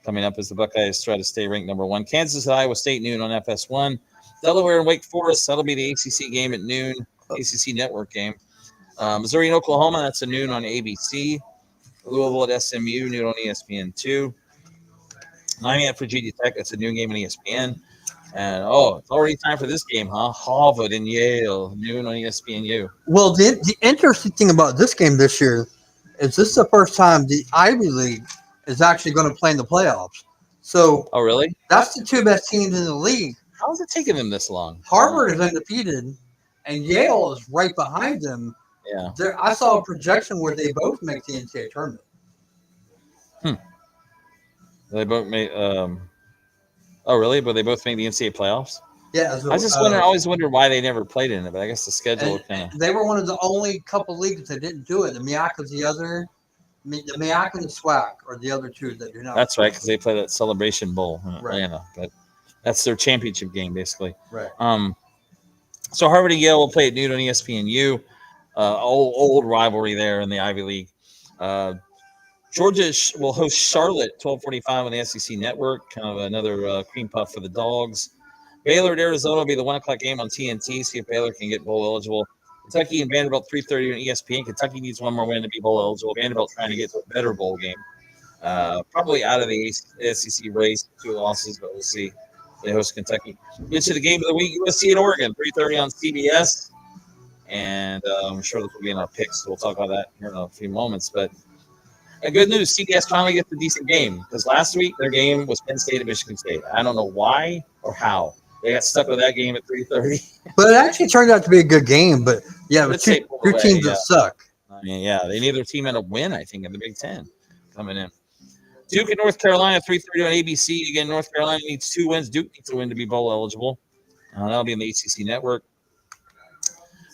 Speaker 2: coming up as the Buckeyes try to stay ranked number 1. Kansas at Iowa State noon on FS1. Delaware and Wake Forest, that'll be the ACC game at noon, ACC Network game. Missouri and Oklahoma, that's a noon on ABC. Louisville at SMU, noon on ESPN2. Miami at Virginia Tech, that's a noon game on ESPN. And, it's already time for this game, huh? Harvard and Yale, noon on ESPNU.
Speaker 1: Well, the interesting thing about this game this year is this is the first time the Ivy League is actually going to play in the playoffs. So,
Speaker 2: oh, really?
Speaker 1: That's the 2 best teams in the league.
Speaker 2: How is it taking them this long?
Speaker 1: Harvard is undefeated, and Yale is right behind them.
Speaker 2: Yeah.
Speaker 1: I saw a projection where they both make the NCAA tournament.
Speaker 2: They both made. Oh, really? But they both made the NCAA playoffs?
Speaker 1: Yeah.
Speaker 2: I just always wondered why they never played in it, but I guess the schedule kind of.
Speaker 1: They were one of the only couple leagues that didn't do it. The MIAC's the other. The MIAC and the SWAC are the other 2 that do not.
Speaker 2: That's right, because they play that Celebration Bowl in
Speaker 1: right.
Speaker 2: Atlanta, but that's their championship game, basically.
Speaker 1: Right.
Speaker 2: So Harvard and Yale will play at noon on ESPNU. Old rivalry there in the Ivy League. Georgia will host Charlotte 12:45 on the SEC Network. Kind of another cream puff for the Dogs. Baylor at Arizona will be the 1 o'clock game on TNT. See if Baylor can get bowl eligible. Kentucky and Vanderbilt 3:30 on ESPN. Kentucky needs one more win to be bowl eligible. Vanderbilt trying to get to a better bowl game. Probably out of the SEC race, 2 losses, but we'll see. They host Kentucky. Get to the game of the week, USC and Oregon, 3:30 on CBS. And I'm sure this will be in our picks, so we'll talk about that here in a few moments. But good news, CBS finally gets a decent game, because last week their game was Penn State and Michigan State. I don't know why or how. They got stuck with that game at 3:30.
Speaker 1: But it actually turned out to be a good game. But, yeah, it was 2 teams that suck.
Speaker 2: I mean, yeah, they need their team at a win, I think, in the Big Ten coming in. Duke and North Carolina, 3:30 on ABC. Again, North Carolina needs 2 wins. Duke needs a win to be bowl eligible. That'll be on the ACC Network.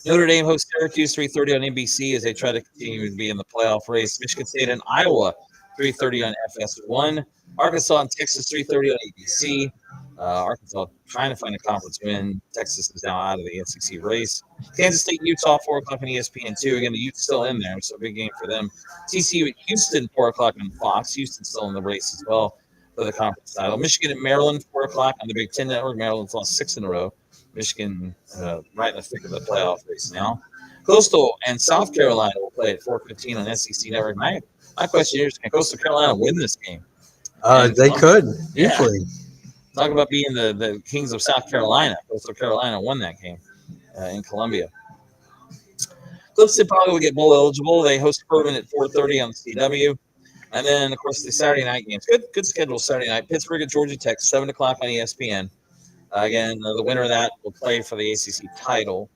Speaker 2: Notre Dame hosts Syracuse, 3:30 on NBC as they try to continue to be in the playoff race. Michigan State and Iowa, 3:30 on FS1. Arkansas and Texas, 3:30 on ABC. Arkansas trying to find a conference win. Texas is now out of the SEC race. Kansas State, Utah, 4 o'clock on ESPN2. Again, the Utes still in there, so a big game for them. TCU at Houston, 4 o'clock on Fox. Houston's still in the race as well for the conference title. Michigan at Maryland, 4 o'clock on the Big Ten Network. Maryland's lost 6 in a row. Michigan right in the thick of the playoff race now. Coastal and South Carolina will play at 4:15 on SEC Network. My question here is, can Coastal Carolina win this game?
Speaker 1: They could, easily.
Speaker 2: Talk about being the kings of South Carolina. Coastal Carolina won that game in Columbia. Clemson probably will get bowl eligible. They host Furman at 4:30 on the CW. And then, of course, the Saturday night games. Good schedule Saturday night. Pittsburgh at Georgia Tech, 7 o'clock on ESPN. Again, the winner of that will play for the ACC title.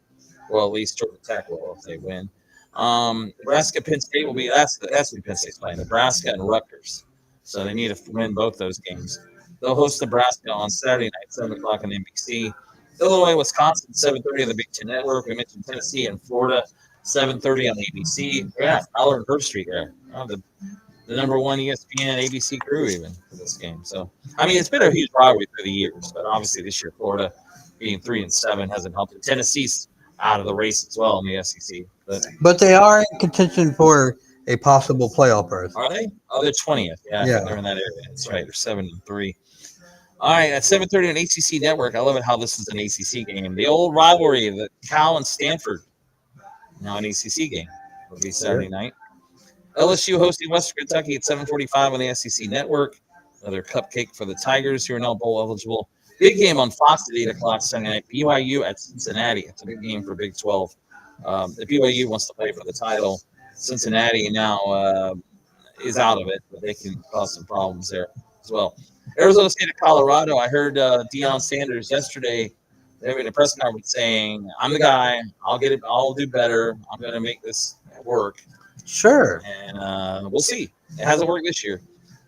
Speaker 2: Well, at least Georgia Tech will if they win. Nebraska, Penn State will be that's who Penn State's playing. Nebraska and Rutgers. So they need to win both those games. They'll host Nebraska on Saturday night, 7 o'clock on NBC. Illinois, Wisconsin, 7:30 on the Big Ten Network. We mentioned Tennessee and Florida, 7:30 on the ABC. Yeah, Fowler and Herb Street there. The number one ESPN ABC crew even for this game. So I mean, it's been a huge rivalry through the years, but obviously this year Florida being 3-7 hasn't helped it. Tennessee's out of the race as well in the SEC.
Speaker 1: But they are in contention for a possible playoff berth.
Speaker 2: Are they? Oh, they're 20th. Yeah, they're in that area. That's right. They're 7-3. All right, at 7:30 on ACC Network. I love it how this is an ACC game. The old rivalry, the Cal and Stanford, now an ACC game. It'll be Saturday night. LSU hosting Western Kentucky at 7:45 on the SEC Network. Another cupcake for the Tigers, who are now bowl eligible. Big game on Fox at 8 o'clock Sunday night. BYU at Cincinnati. It's a big game for Big 12. If BYU wants to play for the title, Cincinnati now is out of it, but they can cause some problems there as well. Arizona State of Colorado. I heard Deion Sanders yesterday having a press conference saying, "I'm the guy. I'll get it. I'll do better. I'm going to make this work."
Speaker 1: Sure.
Speaker 2: And we'll see. It hasn't worked this year,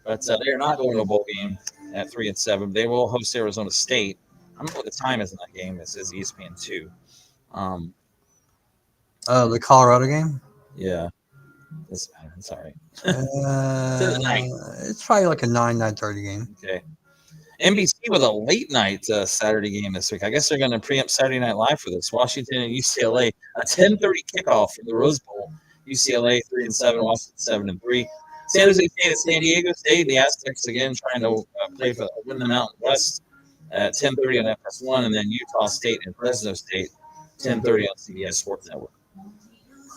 Speaker 2: but they're not going to a bowl game at 3-7. They will host Arizona State. I don't know what the time is in that game. It says ESPN 2.
Speaker 1: The Colorado game?
Speaker 2: Yeah. Doesn't matter. It's all right.
Speaker 1: It's probably like a 9:30 game.
Speaker 2: Okay. NBC with a late night Saturday game this week. I guess they're going to preempt Saturday Night Live for this. Washington and UCLA, a 10:30 kickoff from the Rose Bowl. UCLA 3-7, Washington 7-3. San Jose State at San Diego State. The Aztecs again trying to play for win the Mountain West at 10:30 on FS1, and then Utah State and Fresno State 10:30 on CBS Sports Network.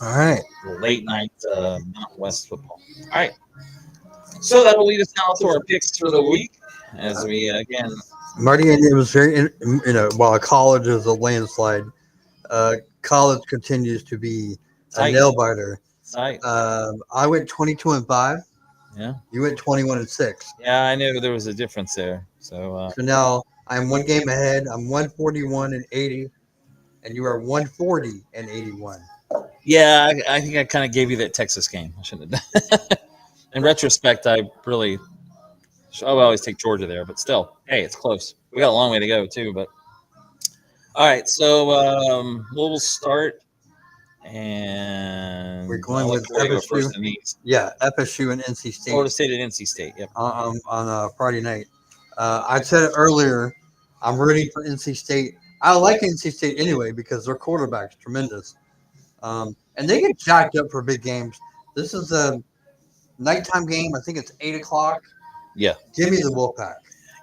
Speaker 1: All right.
Speaker 2: Late night Mountain West football. All right. So that'll lead us now to our picks for the week as we again.
Speaker 1: Marty, it was very, while college is a landslide, college continues to be a nail biter. I went 22-5.
Speaker 2: Yeah.
Speaker 1: You went 21-6.
Speaker 2: Yeah, I knew there was a difference there. So
Speaker 1: now I'm one game ahead. I'm 141-80, and you are 140-81.
Speaker 2: Yeah, I think I kind of gave you that Texas game. I shouldn't have done. In retrospect, I always take Georgia there, but still, hey, it's close. We got a long way to go too. But all right, so we'll start, and
Speaker 1: we're going with FSU. Yeah, FSU and NC State.
Speaker 2: Florida State and NC State. Yep.
Speaker 1: On Friday night. I said it earlier. I'm rooting for NC State. I like NC State anyway because their quarterback's tremendous. And they get jacked up for big games. This is a nighttime game. I think it's 8 o'clock.
Speaker 2: Yeah.
Speaker 1: Give me the Wolfpack.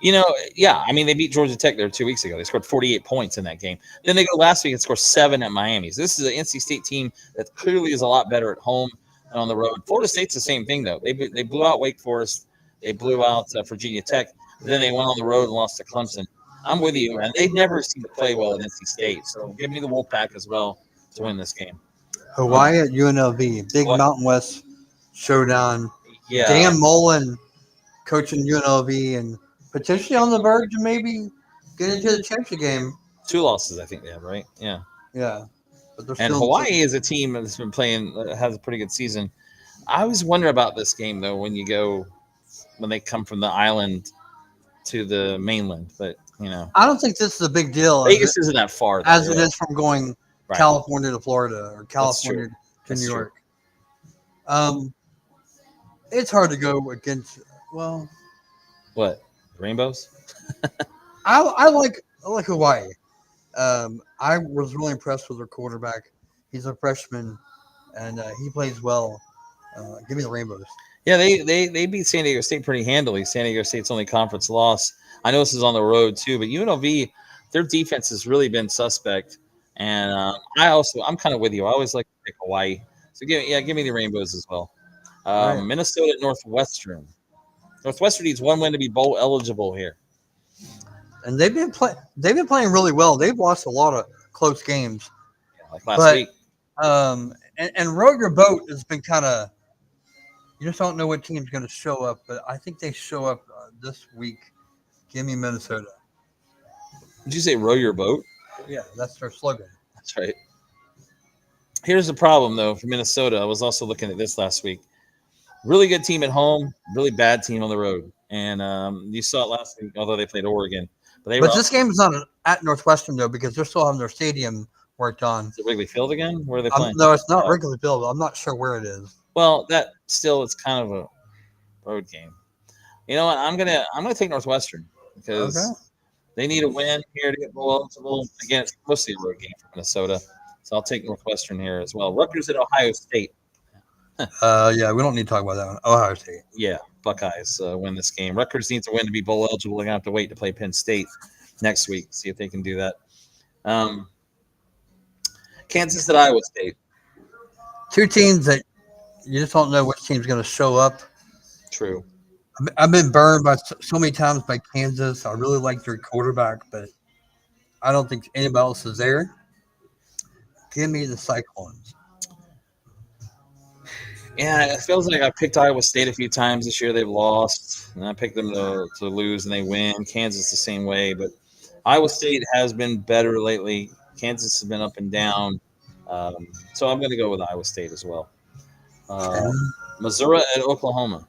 Speaker 2: Yeah. I mean, they beat Georgia Tech there 2 weeks ago. They scored 48 points in that game. Then they go last week and score 7 at Miami. So this is an NC State team that clearly is a lot better at home than on the road. Florida State's the same thing, though. They blew out Wake Forest. They blew out Virginia Tech. Then they went on the road and lost to Clemson. I'm with you, and they never seem to play well at NC State. So give me the Wolfpack as well to win this game.
Speaker 1: Hawaii at UNLV, big Mountain West showdown.
Speaker 2: Yeah.
Speaker 1: Dan Mullen coaching UNLV and potentially on the verge of maybe getting into the championship game.
Speaker 2: 2 losses, I think they have, right? Yeah.
Speaker 1: Yeah.
Speaker 2: But and Hawaii is a team that's been playing, has a pretty good season. I always wonder about this game, though, when they come from the island to the mainland. But,
Speaker 1: I don't think this is a big deal.
Speaker 2: Vegas isn't that far.
Speaker 1: As it is from going California to Florida or California to New York. It's hard to go against. Well,
Speaker 2: what rainbows?
Speaker 1: I like Hawaii. I was really impressed with their quarterback. He's a freshman, and he plays well. Give me the Rainbows.
Speaker 2: Yeah, they beat San Diego State pretty handily. San Diego State's only conference loss. I know this is on the road too, but UNLV, their defense has really been suspect. And I'm kind of with you. I always like to pick Hawaii. So give me the Rainbows as well.
Speaker 1: Right.
Speaker 2: Minnesota Northwestern. Northwestern needs one win to be bowl eligible here.
Speaker 1: And they've been playing really well. They've lost a lot of close games.
Speaker 2: Yeah, like last week.
Speaker 1: And row your boat has been kind of, You just don't know what team's going to show up, but I think they show up this week. Give me Minnesota.
Speaker 2: Did you say row your boat?
Speaker 1: Yeah, that's their slogan.
Speaker 2: That's right. Here's the problem, though, for Minnesota. I was also looking at this last week. Really good team at home, really bad team on the road. And you saw it last week, although they played Oregon.
Speaker 1: But this game is not at Northwestern, though, because they're still having their stadium worked on.
Speaker 2: Is it Wrigley Field again? Where are they playing?
Speaker 1: No, it's not Wrigley Field. I'm not sure where it is.
Speaker 2: Well, that still it's kind of a road game. You know what? I'm gonna take Northwestern because they need a win here to get eligible. Again, it's mostly a road game for Minnesota, so I'll take Northwestern here as well. Rutgers at Ohio State.
Speaker 1: Yeah, we don't need to talk about that one. Ohio State.
Speaker 2: Yeah, Buckeyes win this game. Rutgers needs a win to be bowl eligible. They're gonna have to wait to play Penn State next week. See if they can do that. Kansas at Iowa State.
Speaker 1: Two teams that you just don't know which team's going to show up.
Speaker 2: True.
Speaker 1: I've been burned by so many times by Kansas. I really like their quarterback, but I don't think anybody else is there. Give me the Cyclones.
Speaker 2: Yeah, it feels like I picked Iowa State a few times this year. They've lost, and I picked them to lose, and they win. Kansas the same way, but Iowa State has been better lately. Kansas has been up and down, so I'm going to go with Iowa State as well. Missouri at Oklahoma.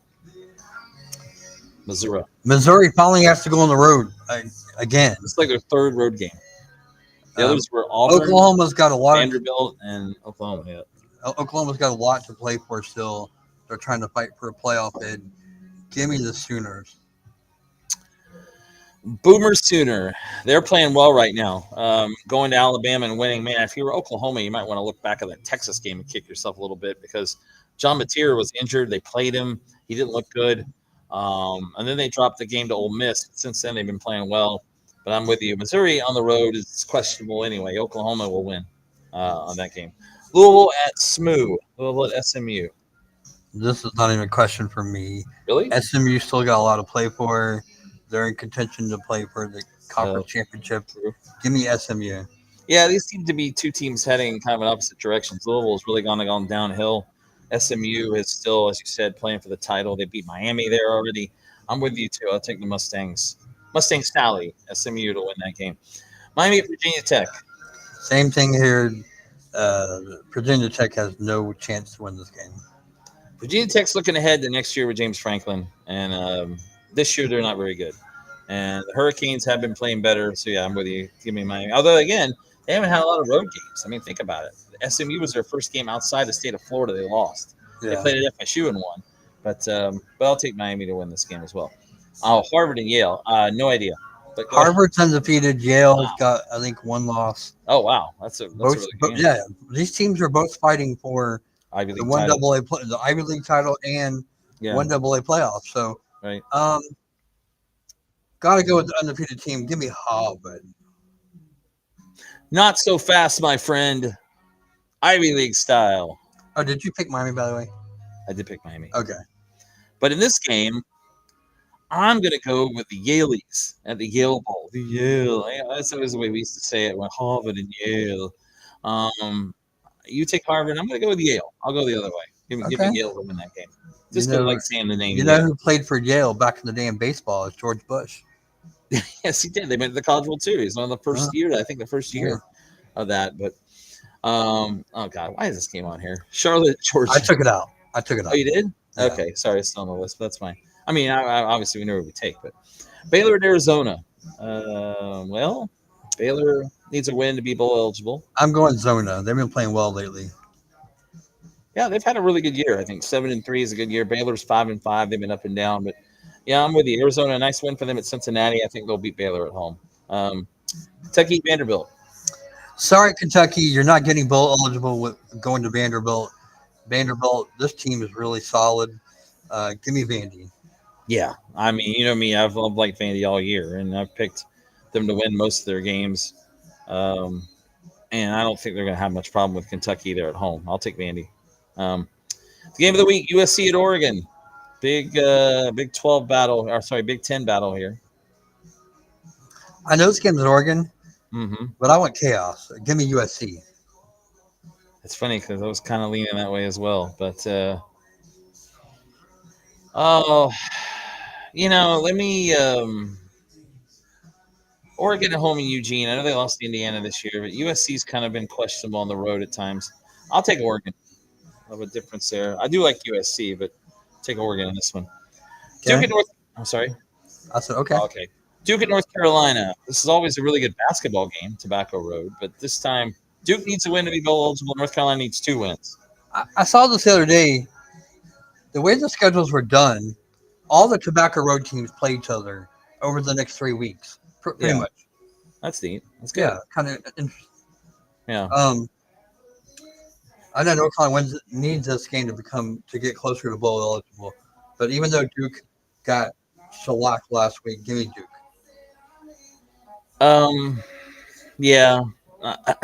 Speaker 1: Missouri finally has to go on the road again.
Speaker 2: It's like their third road game. The others were Auburn,
Speaker 1: Oklahoma's got a lot.
Speaker 2: Vanderbilt, and Oklahoma. Yeah.
Speaker 1: Oklahoma's got a lot to play for still. They're trying to fight for a playoff bid. Give me the Sooners.
Speaker 2: Boomer Sooner. They're playing well right now. Going to Alabama and winning. Man, if you were Oklahoma, you might want to look back at that Texas game and kick yourself a little bit because John Mateer was injured. They played him. He didn't look good. And then they dropped the game to Ole Miss. Since then, they've been playing well. But I'm with you. Missouri on the road is questionable anyway. Oklahoma will win on that game. Louisville at SMU. Louisville at SMU.
Speaker 1: This is not even a question for me.
Speaker 2: Really?
Speaker 1: SMU still got a lot to play for. They're in contention to play for the conference championship. Give me SMU.
Speaker 2: Yeah, these seem to be two teams heading in kind of an opposite directions. Louisville has really gone downhill. SMU is still, as you said, playing for the title. They beat Miami there already. I'm with you, too. I'll take the Mustangs. Mustang Sally, SMU to win that game. Miami at Virginia Tech.
Speaker 1: Same thing here. Virginia Tech has no chance to win this game.
Speaker 2: Virginia Tech's looking ahead to next year with James Franklin. And this year they're not very good. And the Hurricanes have been playing better. So, yeah, I'm with you. Give me Miami. Although, again, they haven't had a lot of road games. I mean, think about it. SMU was their first game outside the state of Florida. They lost. Yeah. They played at FSU and won. But I'll take Miami to win this game as well. Oh, Harvard and Yale. No idea. But
Speaker 1: Harvard's undefeated. Yale's got, I think, one loss.
Speaker 2: Oh, wow. That's a really good game.
Speaker 1: Yeah, these teams are both fighting for
Speaker 2: Ivy League
Speaker 1: the one double A, the Ivy League title and one double A playoff. So,
Speaker 2: right.
Speaker 1: Got to go with the undefeated team. Give me Harvard.
Speaker 2: Not so fast, my friend. Ivy League style.
Speaker 1: Oh, did you pick Miami, by the way?
Speaker 2: I did pick Miami.
Speaker 1: Okay.
Speaker 2: But in this game, I'm going to go with the Yaleys at the Yale Bowl. The Yale. That's always the way we used to say it, when Harvard and Yale. You take Harvard. I'm going to go with Yale. I'll go the other way. Give me Yale to win that game. Just don't like saying the name.
Speaker 1: You know who played for Yale back in the day in baseball? It's George Bush.
Speaker 2: Yes, he did. They went to the College World Series on the first year. I think the first year of that. But oh God, why is this game on here? Charlotte, Georgia.
Speaker 1: I took it out.
Speaker 2: Oh, you did? Yeah. Okay, sorry, it's not on the list, but that's fine. I mean, obviously we know where we take, but Baylor at Arizona. Well, Baylor needs a win to be bowl eligible.
Speaker 1: I'm going Zona. They've been playing well lately.
Speaker 2: Yeah, they've had a really good year. I think 7-3 is a good year. Baylor's 5-5. They've been up and down, but yeah, I'm with you. Arizona, a nice win for them at Cincinnati. I think they'll beat Baylor at home. Kentucky, Vanderbilt.
Speaker 1: Sorry, Kentucky, you're not getting bowl eligible with going to Vanderbilt. Vanderbilt, this team is really solid. Give me Vandy.
Speaker 2: Yeah, I mean, you know me, I've liked Vandy all year, and I've picked them to win most of their games. And I don't think they're going to have much problem with Kentucky there at home. I'll take Vandy. The game of the week, USC at Oregon. Big 12 battle, or sorry, Big 10 battle here.
Speaker 1: I know this game's at Oregon, but I want chaos. Give me USC.
Speaker 2: It's funny because I was kind of leaning that way as well, but Oh, let me. Oregon at home in Eugene. I know they lost to Indiana this year, but USC's kind of been questionable on the road at times. I'll take Oregon. Of a difference there. I do like USC, but take Oregon in this one. Duke
Speaker 1: Okay.
Speaker 2: at North. I'm sorry.
Speaker 1: I said okay.
Speaker 2: Oh, okay. Duke at North Carolina. This is always a really good basketball game, Tobacco Road, but this time Duke needs a win to be bowl eligible. North Carolina needs 2 wins.
Speaker 1: I saw this the other day. The way the schedules were done, all the Tobacco Road teams play each other over the next 3 weeks, pretty
Speaker 2: Yeah.
Speaker 1: much.
Speaker 2: That's neat. That's good.
Speaker 1: Yeah, kind of.
Speaker 2: Yeah.
Speaker 1: I know North Carolina needs this game to get closer to bowl eligible, but even though Duke got shellacked last week, give me Duke.
Speaker 2: Yeah. I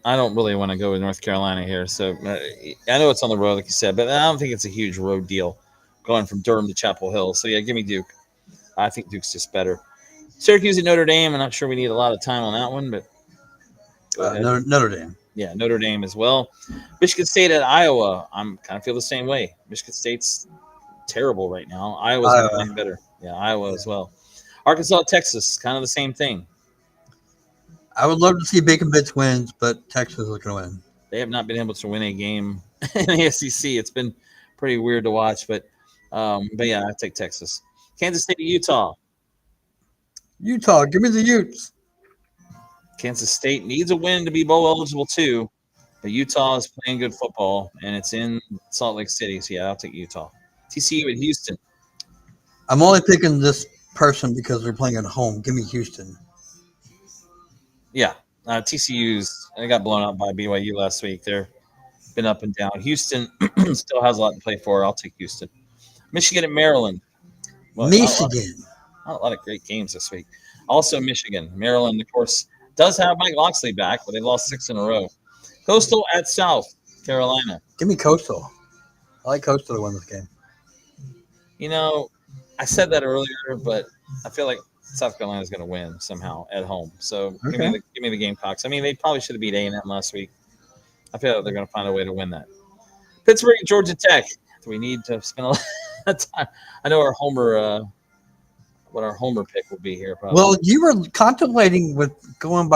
Speaker 2: don't really want to go with North Carolina here. So I know it's on the road, like you said, but I don't think it's a huge road deal going from Durham to Chapel Hill. So, yeah, give me Duke. I think Duke's just better. Syracuse at Notre Dame. I'm not sure we need a lot of time on that one, but go ahead.
Speaker 1: Notre Dame.
Speaker 2: Yeah, Notre Dame as well. Michigan State at Iowa. I'm kind of feel the same way. Michigan State's terrible right now. Iowa's playing better. Yeah, Iowa as well. Arkansas, Texas, kind of the same thing.
Speaker 1: I would love to see Bacon Bits wins, but Texas is going to win.
Speaker 2: They have not been able to win a game in the SEC. It's been pretty weird to watch, but yeah, I take Texas. Kansas State, Utah.
Speaker 1: Utah, give me the Utes.
Speaker 2: Kansas State needs a win to be bowl eligible too, but Utah is playing good football, and it's in Salt Lake City. So, yeah, I'll take Utah. TCU at Houston.
Speaker 1: I'm only picking this person because they're playing at home. Give me Houston.
Speaker 2: Yeah, TCU's they got blown out by BYU last week. They're been up and down. Houston still has a lot to play for. I'll take Houston. Michigan at Maryland.
Speaker 1: Well, Michigan.
Speaker 2: A lot of great games this week. Also, Michigan. Maryland, of course, does have Mike Locksley back, but they've lost 6 in a row. Coastal at South Carolina.
Speaker 1: Give me Coastal. I like Coastal to win this game.
Speaker 2: I said that earlier, but I feel like South Carolina is going to win somehow at home. So give me the Gamecocks. I mean, they probably should have beat A&M last week. I feel like they're going to find a way to win that. Pittsburgh at Georgia Tech. Do we need to spend a lot of time? I know our homer pick will be here. Probably.
Speaker 1: Well, you were contemplating with going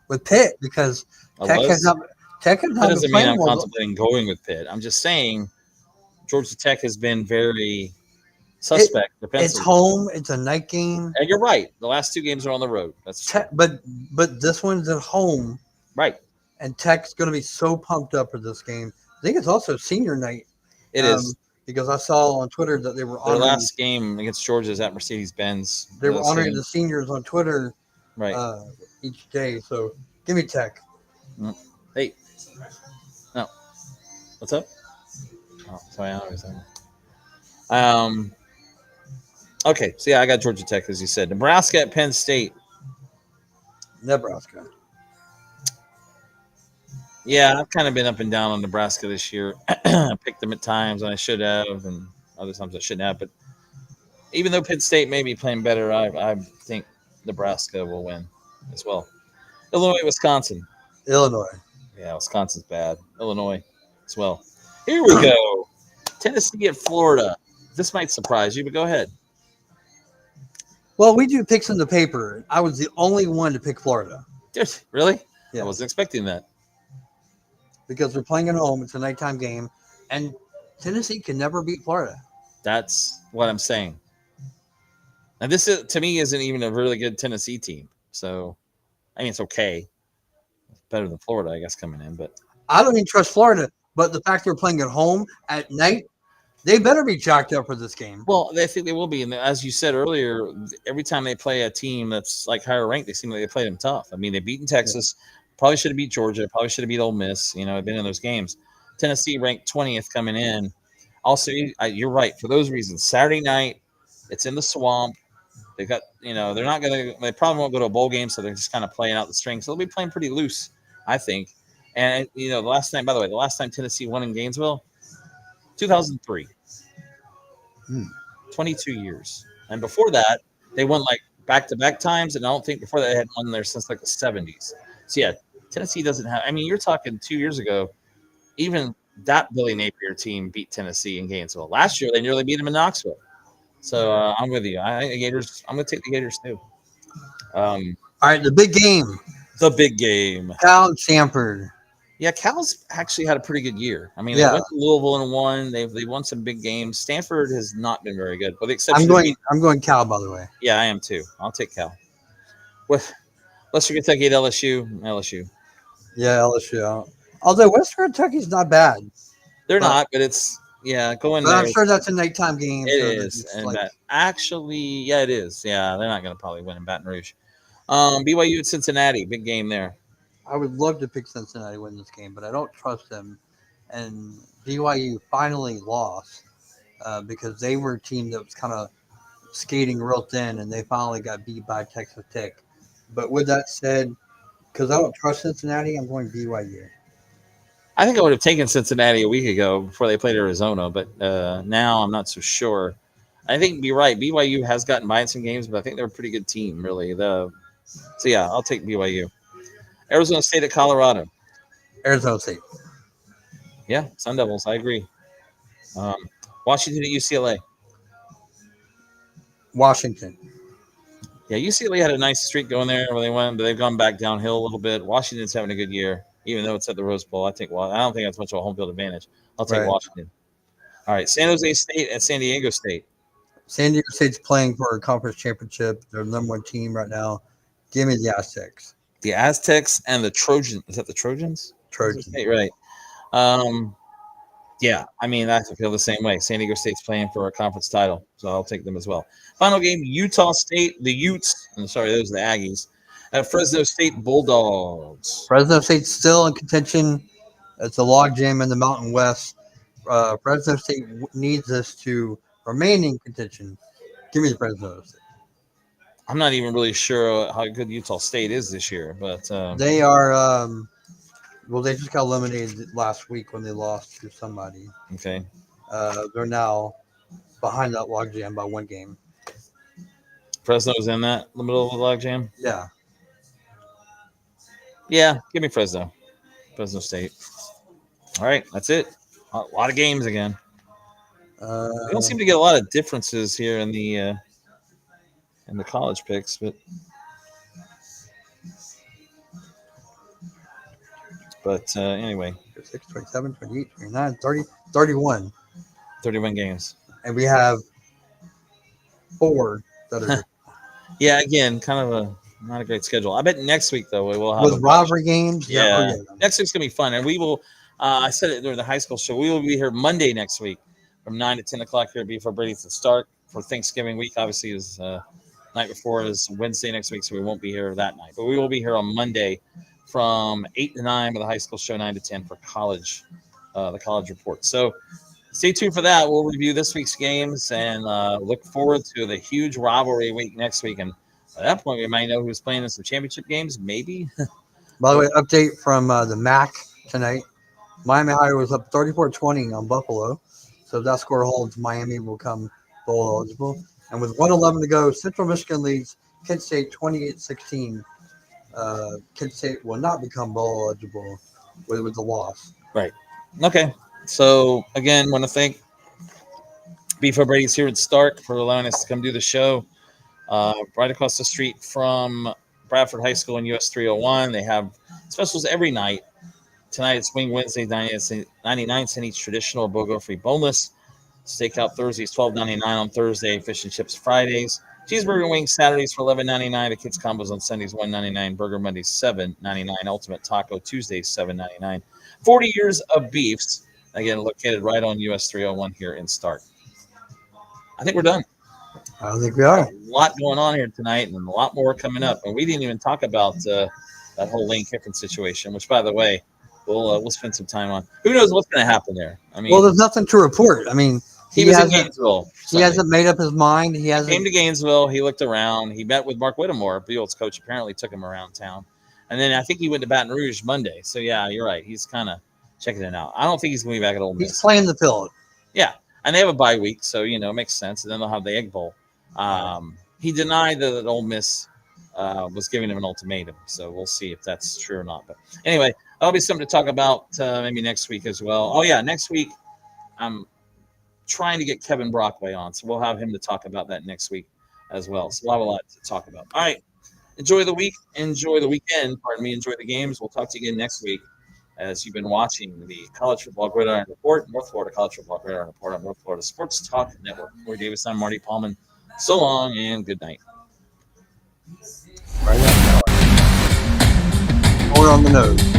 Speaker 1: with Pitt because Tech has not. Tech has not.
Speaker 2: That doesn't mean I'm contemplating going with Pitt. I'm just saying Georgia Tech has been very suspect defensively.
Speaker 1: It's home. It's a night game.
Speaker 2: And you're right. The last 2 games are on the road. That's true.
Speaker 1: But this one's at home.
Speaker 2: Right.
Speaker 1: And Tech's going to be so pumped up for this game. I think it's also senior night.
Speaker 2: It is.
Speaker 1: Because I saw on Twitter that they were
Speaker 2: honoring their last game against Georgia is at Mercedes-Benz.
Speaker 1: They were honoring the seniors on Twitter each day. So give me Tech.
Speaker 2: Hey. No. What's up? Oh, sorry. I always Okay, so yeah, I got Georgia Tech, as you said. Nebraska at Penn State.
Speaker 1: Nebraska.
Speaker 2: Yeah, I've kind of been up and down on Nebraska this year. I picked them at times, and I should have, and other times I shouldn't have. But even though Penn State may be playing better, I think Nebraska will win as well. Illinois, Wisconsin.
Speaker 1: Illinois.
Speaker 2: Yeah, Wisconsin's bad. Illinois as well. Here we go. Tennessee at Florida. This might surprise you, but go ahead.
Speaker 1: Well, we do picks in the paper. I was the only one to pick Florida.
Speaker 2: Really?
Speaker 1: Yeah.
Speaker 2: I wasn't expecting that.
Speaker 1: Because they're playing at home. It's a nighttime game. And Tennessee can never beat Florida.
Speaker 2: That's what I'm saying. And this, to me, isn't even a really good Tennessee team. So, I mean, it's okay. It's better than Florida, I guess, coming in. But
Speaker 1: I don't even trust Florida. But the fact they're playing at home at night, they better be jacked up for this game.
Speaker 2: Well, I think they will be. And as you said earlier, every time they play a team that's like higher ranked, they seem like they play them tough. I mean, they've beaten Texas. Yeah. Probably should have beat Georgia. Probably should have beat Ole Miss. They've been in those games. Tennessee ranked 20th coming in. Also, you're right. For those reasons, Saturday night, it's in the swamp. They got, they're not going to – they probably won't go to a bowl game, so they're just kind of playing out the string. So they'll be playing pretty loose, I think. And, the last time Tennessee won in Gainesville, 2003. 22 years. And before that, they won like back-to-back times, and I don't think before that they had won there since like the 70s. So, yeah, Tennessee doesn't have – I mean, you're talking 2 years ago, even that Billy Napier team beat Tennessee in Gainesville. Last year, they nearly beat them in Knoxville. So I'm with you. I think the Gators. I'm going to take the Gators too.
Speaker 1: All right, the big game.
Speaker 2: The big game.
Speaker 1: Cal and Stanford.
Speaker 2: Yeah, Cal's actually had a pretty good year. I mean, they
Speaker 1: Yeah.
Speaker 2: went to Louisville and won. They won some big games. Stanford has not been very good, with the
Speaker 1: I'm
Speaker 2: exception.
Speaker 1: going Cal, by the way.
Speaker 2: Yeah, I am too. I'll take Cal. With Western Kentucky at LSU. LSU.
Speaker 1: Yeah, LSU. Although Western Kentucky's not bad.
Speaker 2: They're not, but it's going
Speaker 1: But
Speaker 2: there.
Speaker 1: I'm sure that's a nighttime game.
Speaker 2: It
Speaker 1: so
Speaker 2: is,
Speaker 1: it's
Speaker 2: and
Speaker 1: like,
Speaker 2: that actually, yeah, it is. Yeah, they're not going to probably win in Baton Rouge. BYU at Cincinnati, big game there.
Speaker 1: I would love to pick Cincinnati to win this game, but I don't trust them. And BYU finally lost because they were a team that was kind of skating real thin, and they finally got beat by Texas Tech. But with that said, because I don't trust Cincinnati, I'm going BYU.
Speaker 2: I think I would have taken Cincinnati a week ago before they played Arizona, but now I'm not so sure. I think you're right. BYU has gotten by in some games, but I think they're a pretty good team, really. So yeah, I'll take BYU. Arizona State at Colorado.
Speaker 1: Arizona State.
Speaker 2: Yeah, Sun Devils. I agree. Washington at UCLA.
Speaker 1: Washington.
Speaker 2: Yeah, UCLA had a nice streak going there where they went, but they've gone back downhill a little bit. Washington's having a good year, even though it's at the Rose Bowl. I don't think that's much of a home field advantage. I'll take Washington. All right, San Jose State at San Diego State.
Speaker 1: San Diego State's playing for a conference championship. They're the number one team right now. Give me the Aztecs.
Speaker 2: The Aztecs and the Trojans. Is that the Trojans?
Speaker 1: Trojans.
Speaker 2: Right. Yeah, I mean, I feel the same way. San Diego State's playing for a conference title, so I'll take them as well. Final game, Utah State, the Utes. I'm sorry, those are the Aggies. At Fresno State Bulldogs.
Speaker 1: Fresno State's still in contention. It's a logjam in the Mountain West. Fresno State needs this to remain in contention. Give me the Fresno State.
Speaker 2: I'm not even really sure how good Utah State is this year, but
Speaker 1: they are. Well, they just got eliminated last week when they lost to somebody.
Speaker 2: Okay.
Speaker 1: They're now behind that logjam by one game.
Speaker 2: Fresno's in the middle of the logjam?
Speaker 1: Yeah.
Speaker 2: Yeah, give me Fresno. Fresno State. All right, that's it. A lot of games again. We don't seem to get a lot of differences here in the college picks, but anyway.
Speaker 1: 26, 27, 28, 29, 30, 31.
Speaker 2: 31 games.
Speaker 1: And we have 4 that are
Speaker 2: yeah, again, kind of not a great schedule. I bet next week though we will have
Speaker 1: with rivalry games.
Speaker 2: Yeah. Next week's gonna be fun, and we will. I said it during the high school show. We will be here Monday next week from 9 to 10 o'clock here at Before Brady's to start for Thanksgiving week. Obviously, is night before is Wednesday next week, so we won't be here that night. But we will be here on Monday from 8 to 9 with the high school show, 9 to 10 for college, the college report. So stay tuned for that. We'll review this week's games and look forward to the huge rivalry week next week. And at that point, we might know who's playing in some championship games, maybe.
Speaker 1: By the way, update from the MAC tonight. Miami High was up 34-20 on Buffalo. So if that score holds, Miami will come bowl eligible. And with 1:11 to go, Central Michigan leads Kent State 28-16. Kent State will not become bowl eligible with the loss.
Speaker 2: Right. Okay. So, again, want to thank Before Brady's here at Stark for allowing us to come do the show. Right across the street from Bradford High School in US 301. They have specials every night. Tonight it's Wing Wednesday, 99 cent each, traditional, BOGO free boneless. Steakout Thursdays, $12.99 on Thursday. Fish and chips Fridays. Cheeseburger and wings Saturdays for $11.99. The kids combos on Sundays, $1.99. Burger Mondays, $7.99. Ultimate Taco Tuesdays, $7.99. 40 years of beefs. Again, located right on US 301 here in Stark. I think we're done.
Speaker 1: I think we are.
Speaker 2: A lot going on here tonight and a lot more coming up. And we didn't even talk about that whole Lane Kiffin situation, which, by the way, we'll spend some time on. Who knows what's going to happen there? I mean,
Speaker 1: well, there's nothing to report. I mean,
Speaker 2: he was in Gainesville.
Speaker 1: He hasn't made up his mind. He came
Speaker 2: to Gainesville. He looked around. He met with Mark Whittemore, Buell's coach. Apparently, took him around town, and then I think he went to Baton Rouge Monday. So yeah, you're right. He's kind of checking it out. I don't think he's going to be back at Ole Miss.
Speaker 1: He's playing the field.
Speaker 2: Yeah, and they have a bye week, so it makes sense. And then they'll have the Egg Bowl. He denied that Ole Miss was giving him an ultimatum. So we'll see if that's true or not. But anyway, that'll be something to talk about maybe next week as well. Oh yeah, next week I'm trying to get Kevin Brockway on, so we'll have him to talk about that next week as well. So we'll have a lot to talk about. All right, enjoy the week, enjoy the weekend. Pardon me, enjoy the games. We'll talk to you again next week. As you've been watching the College Football Gridiron Report, North Florida College Football Gridiron Report on North Florida Sports Talk Network. Corey Davis, I'm Marty Pallman. So long and good night.
Speaker 1: Right on the nose.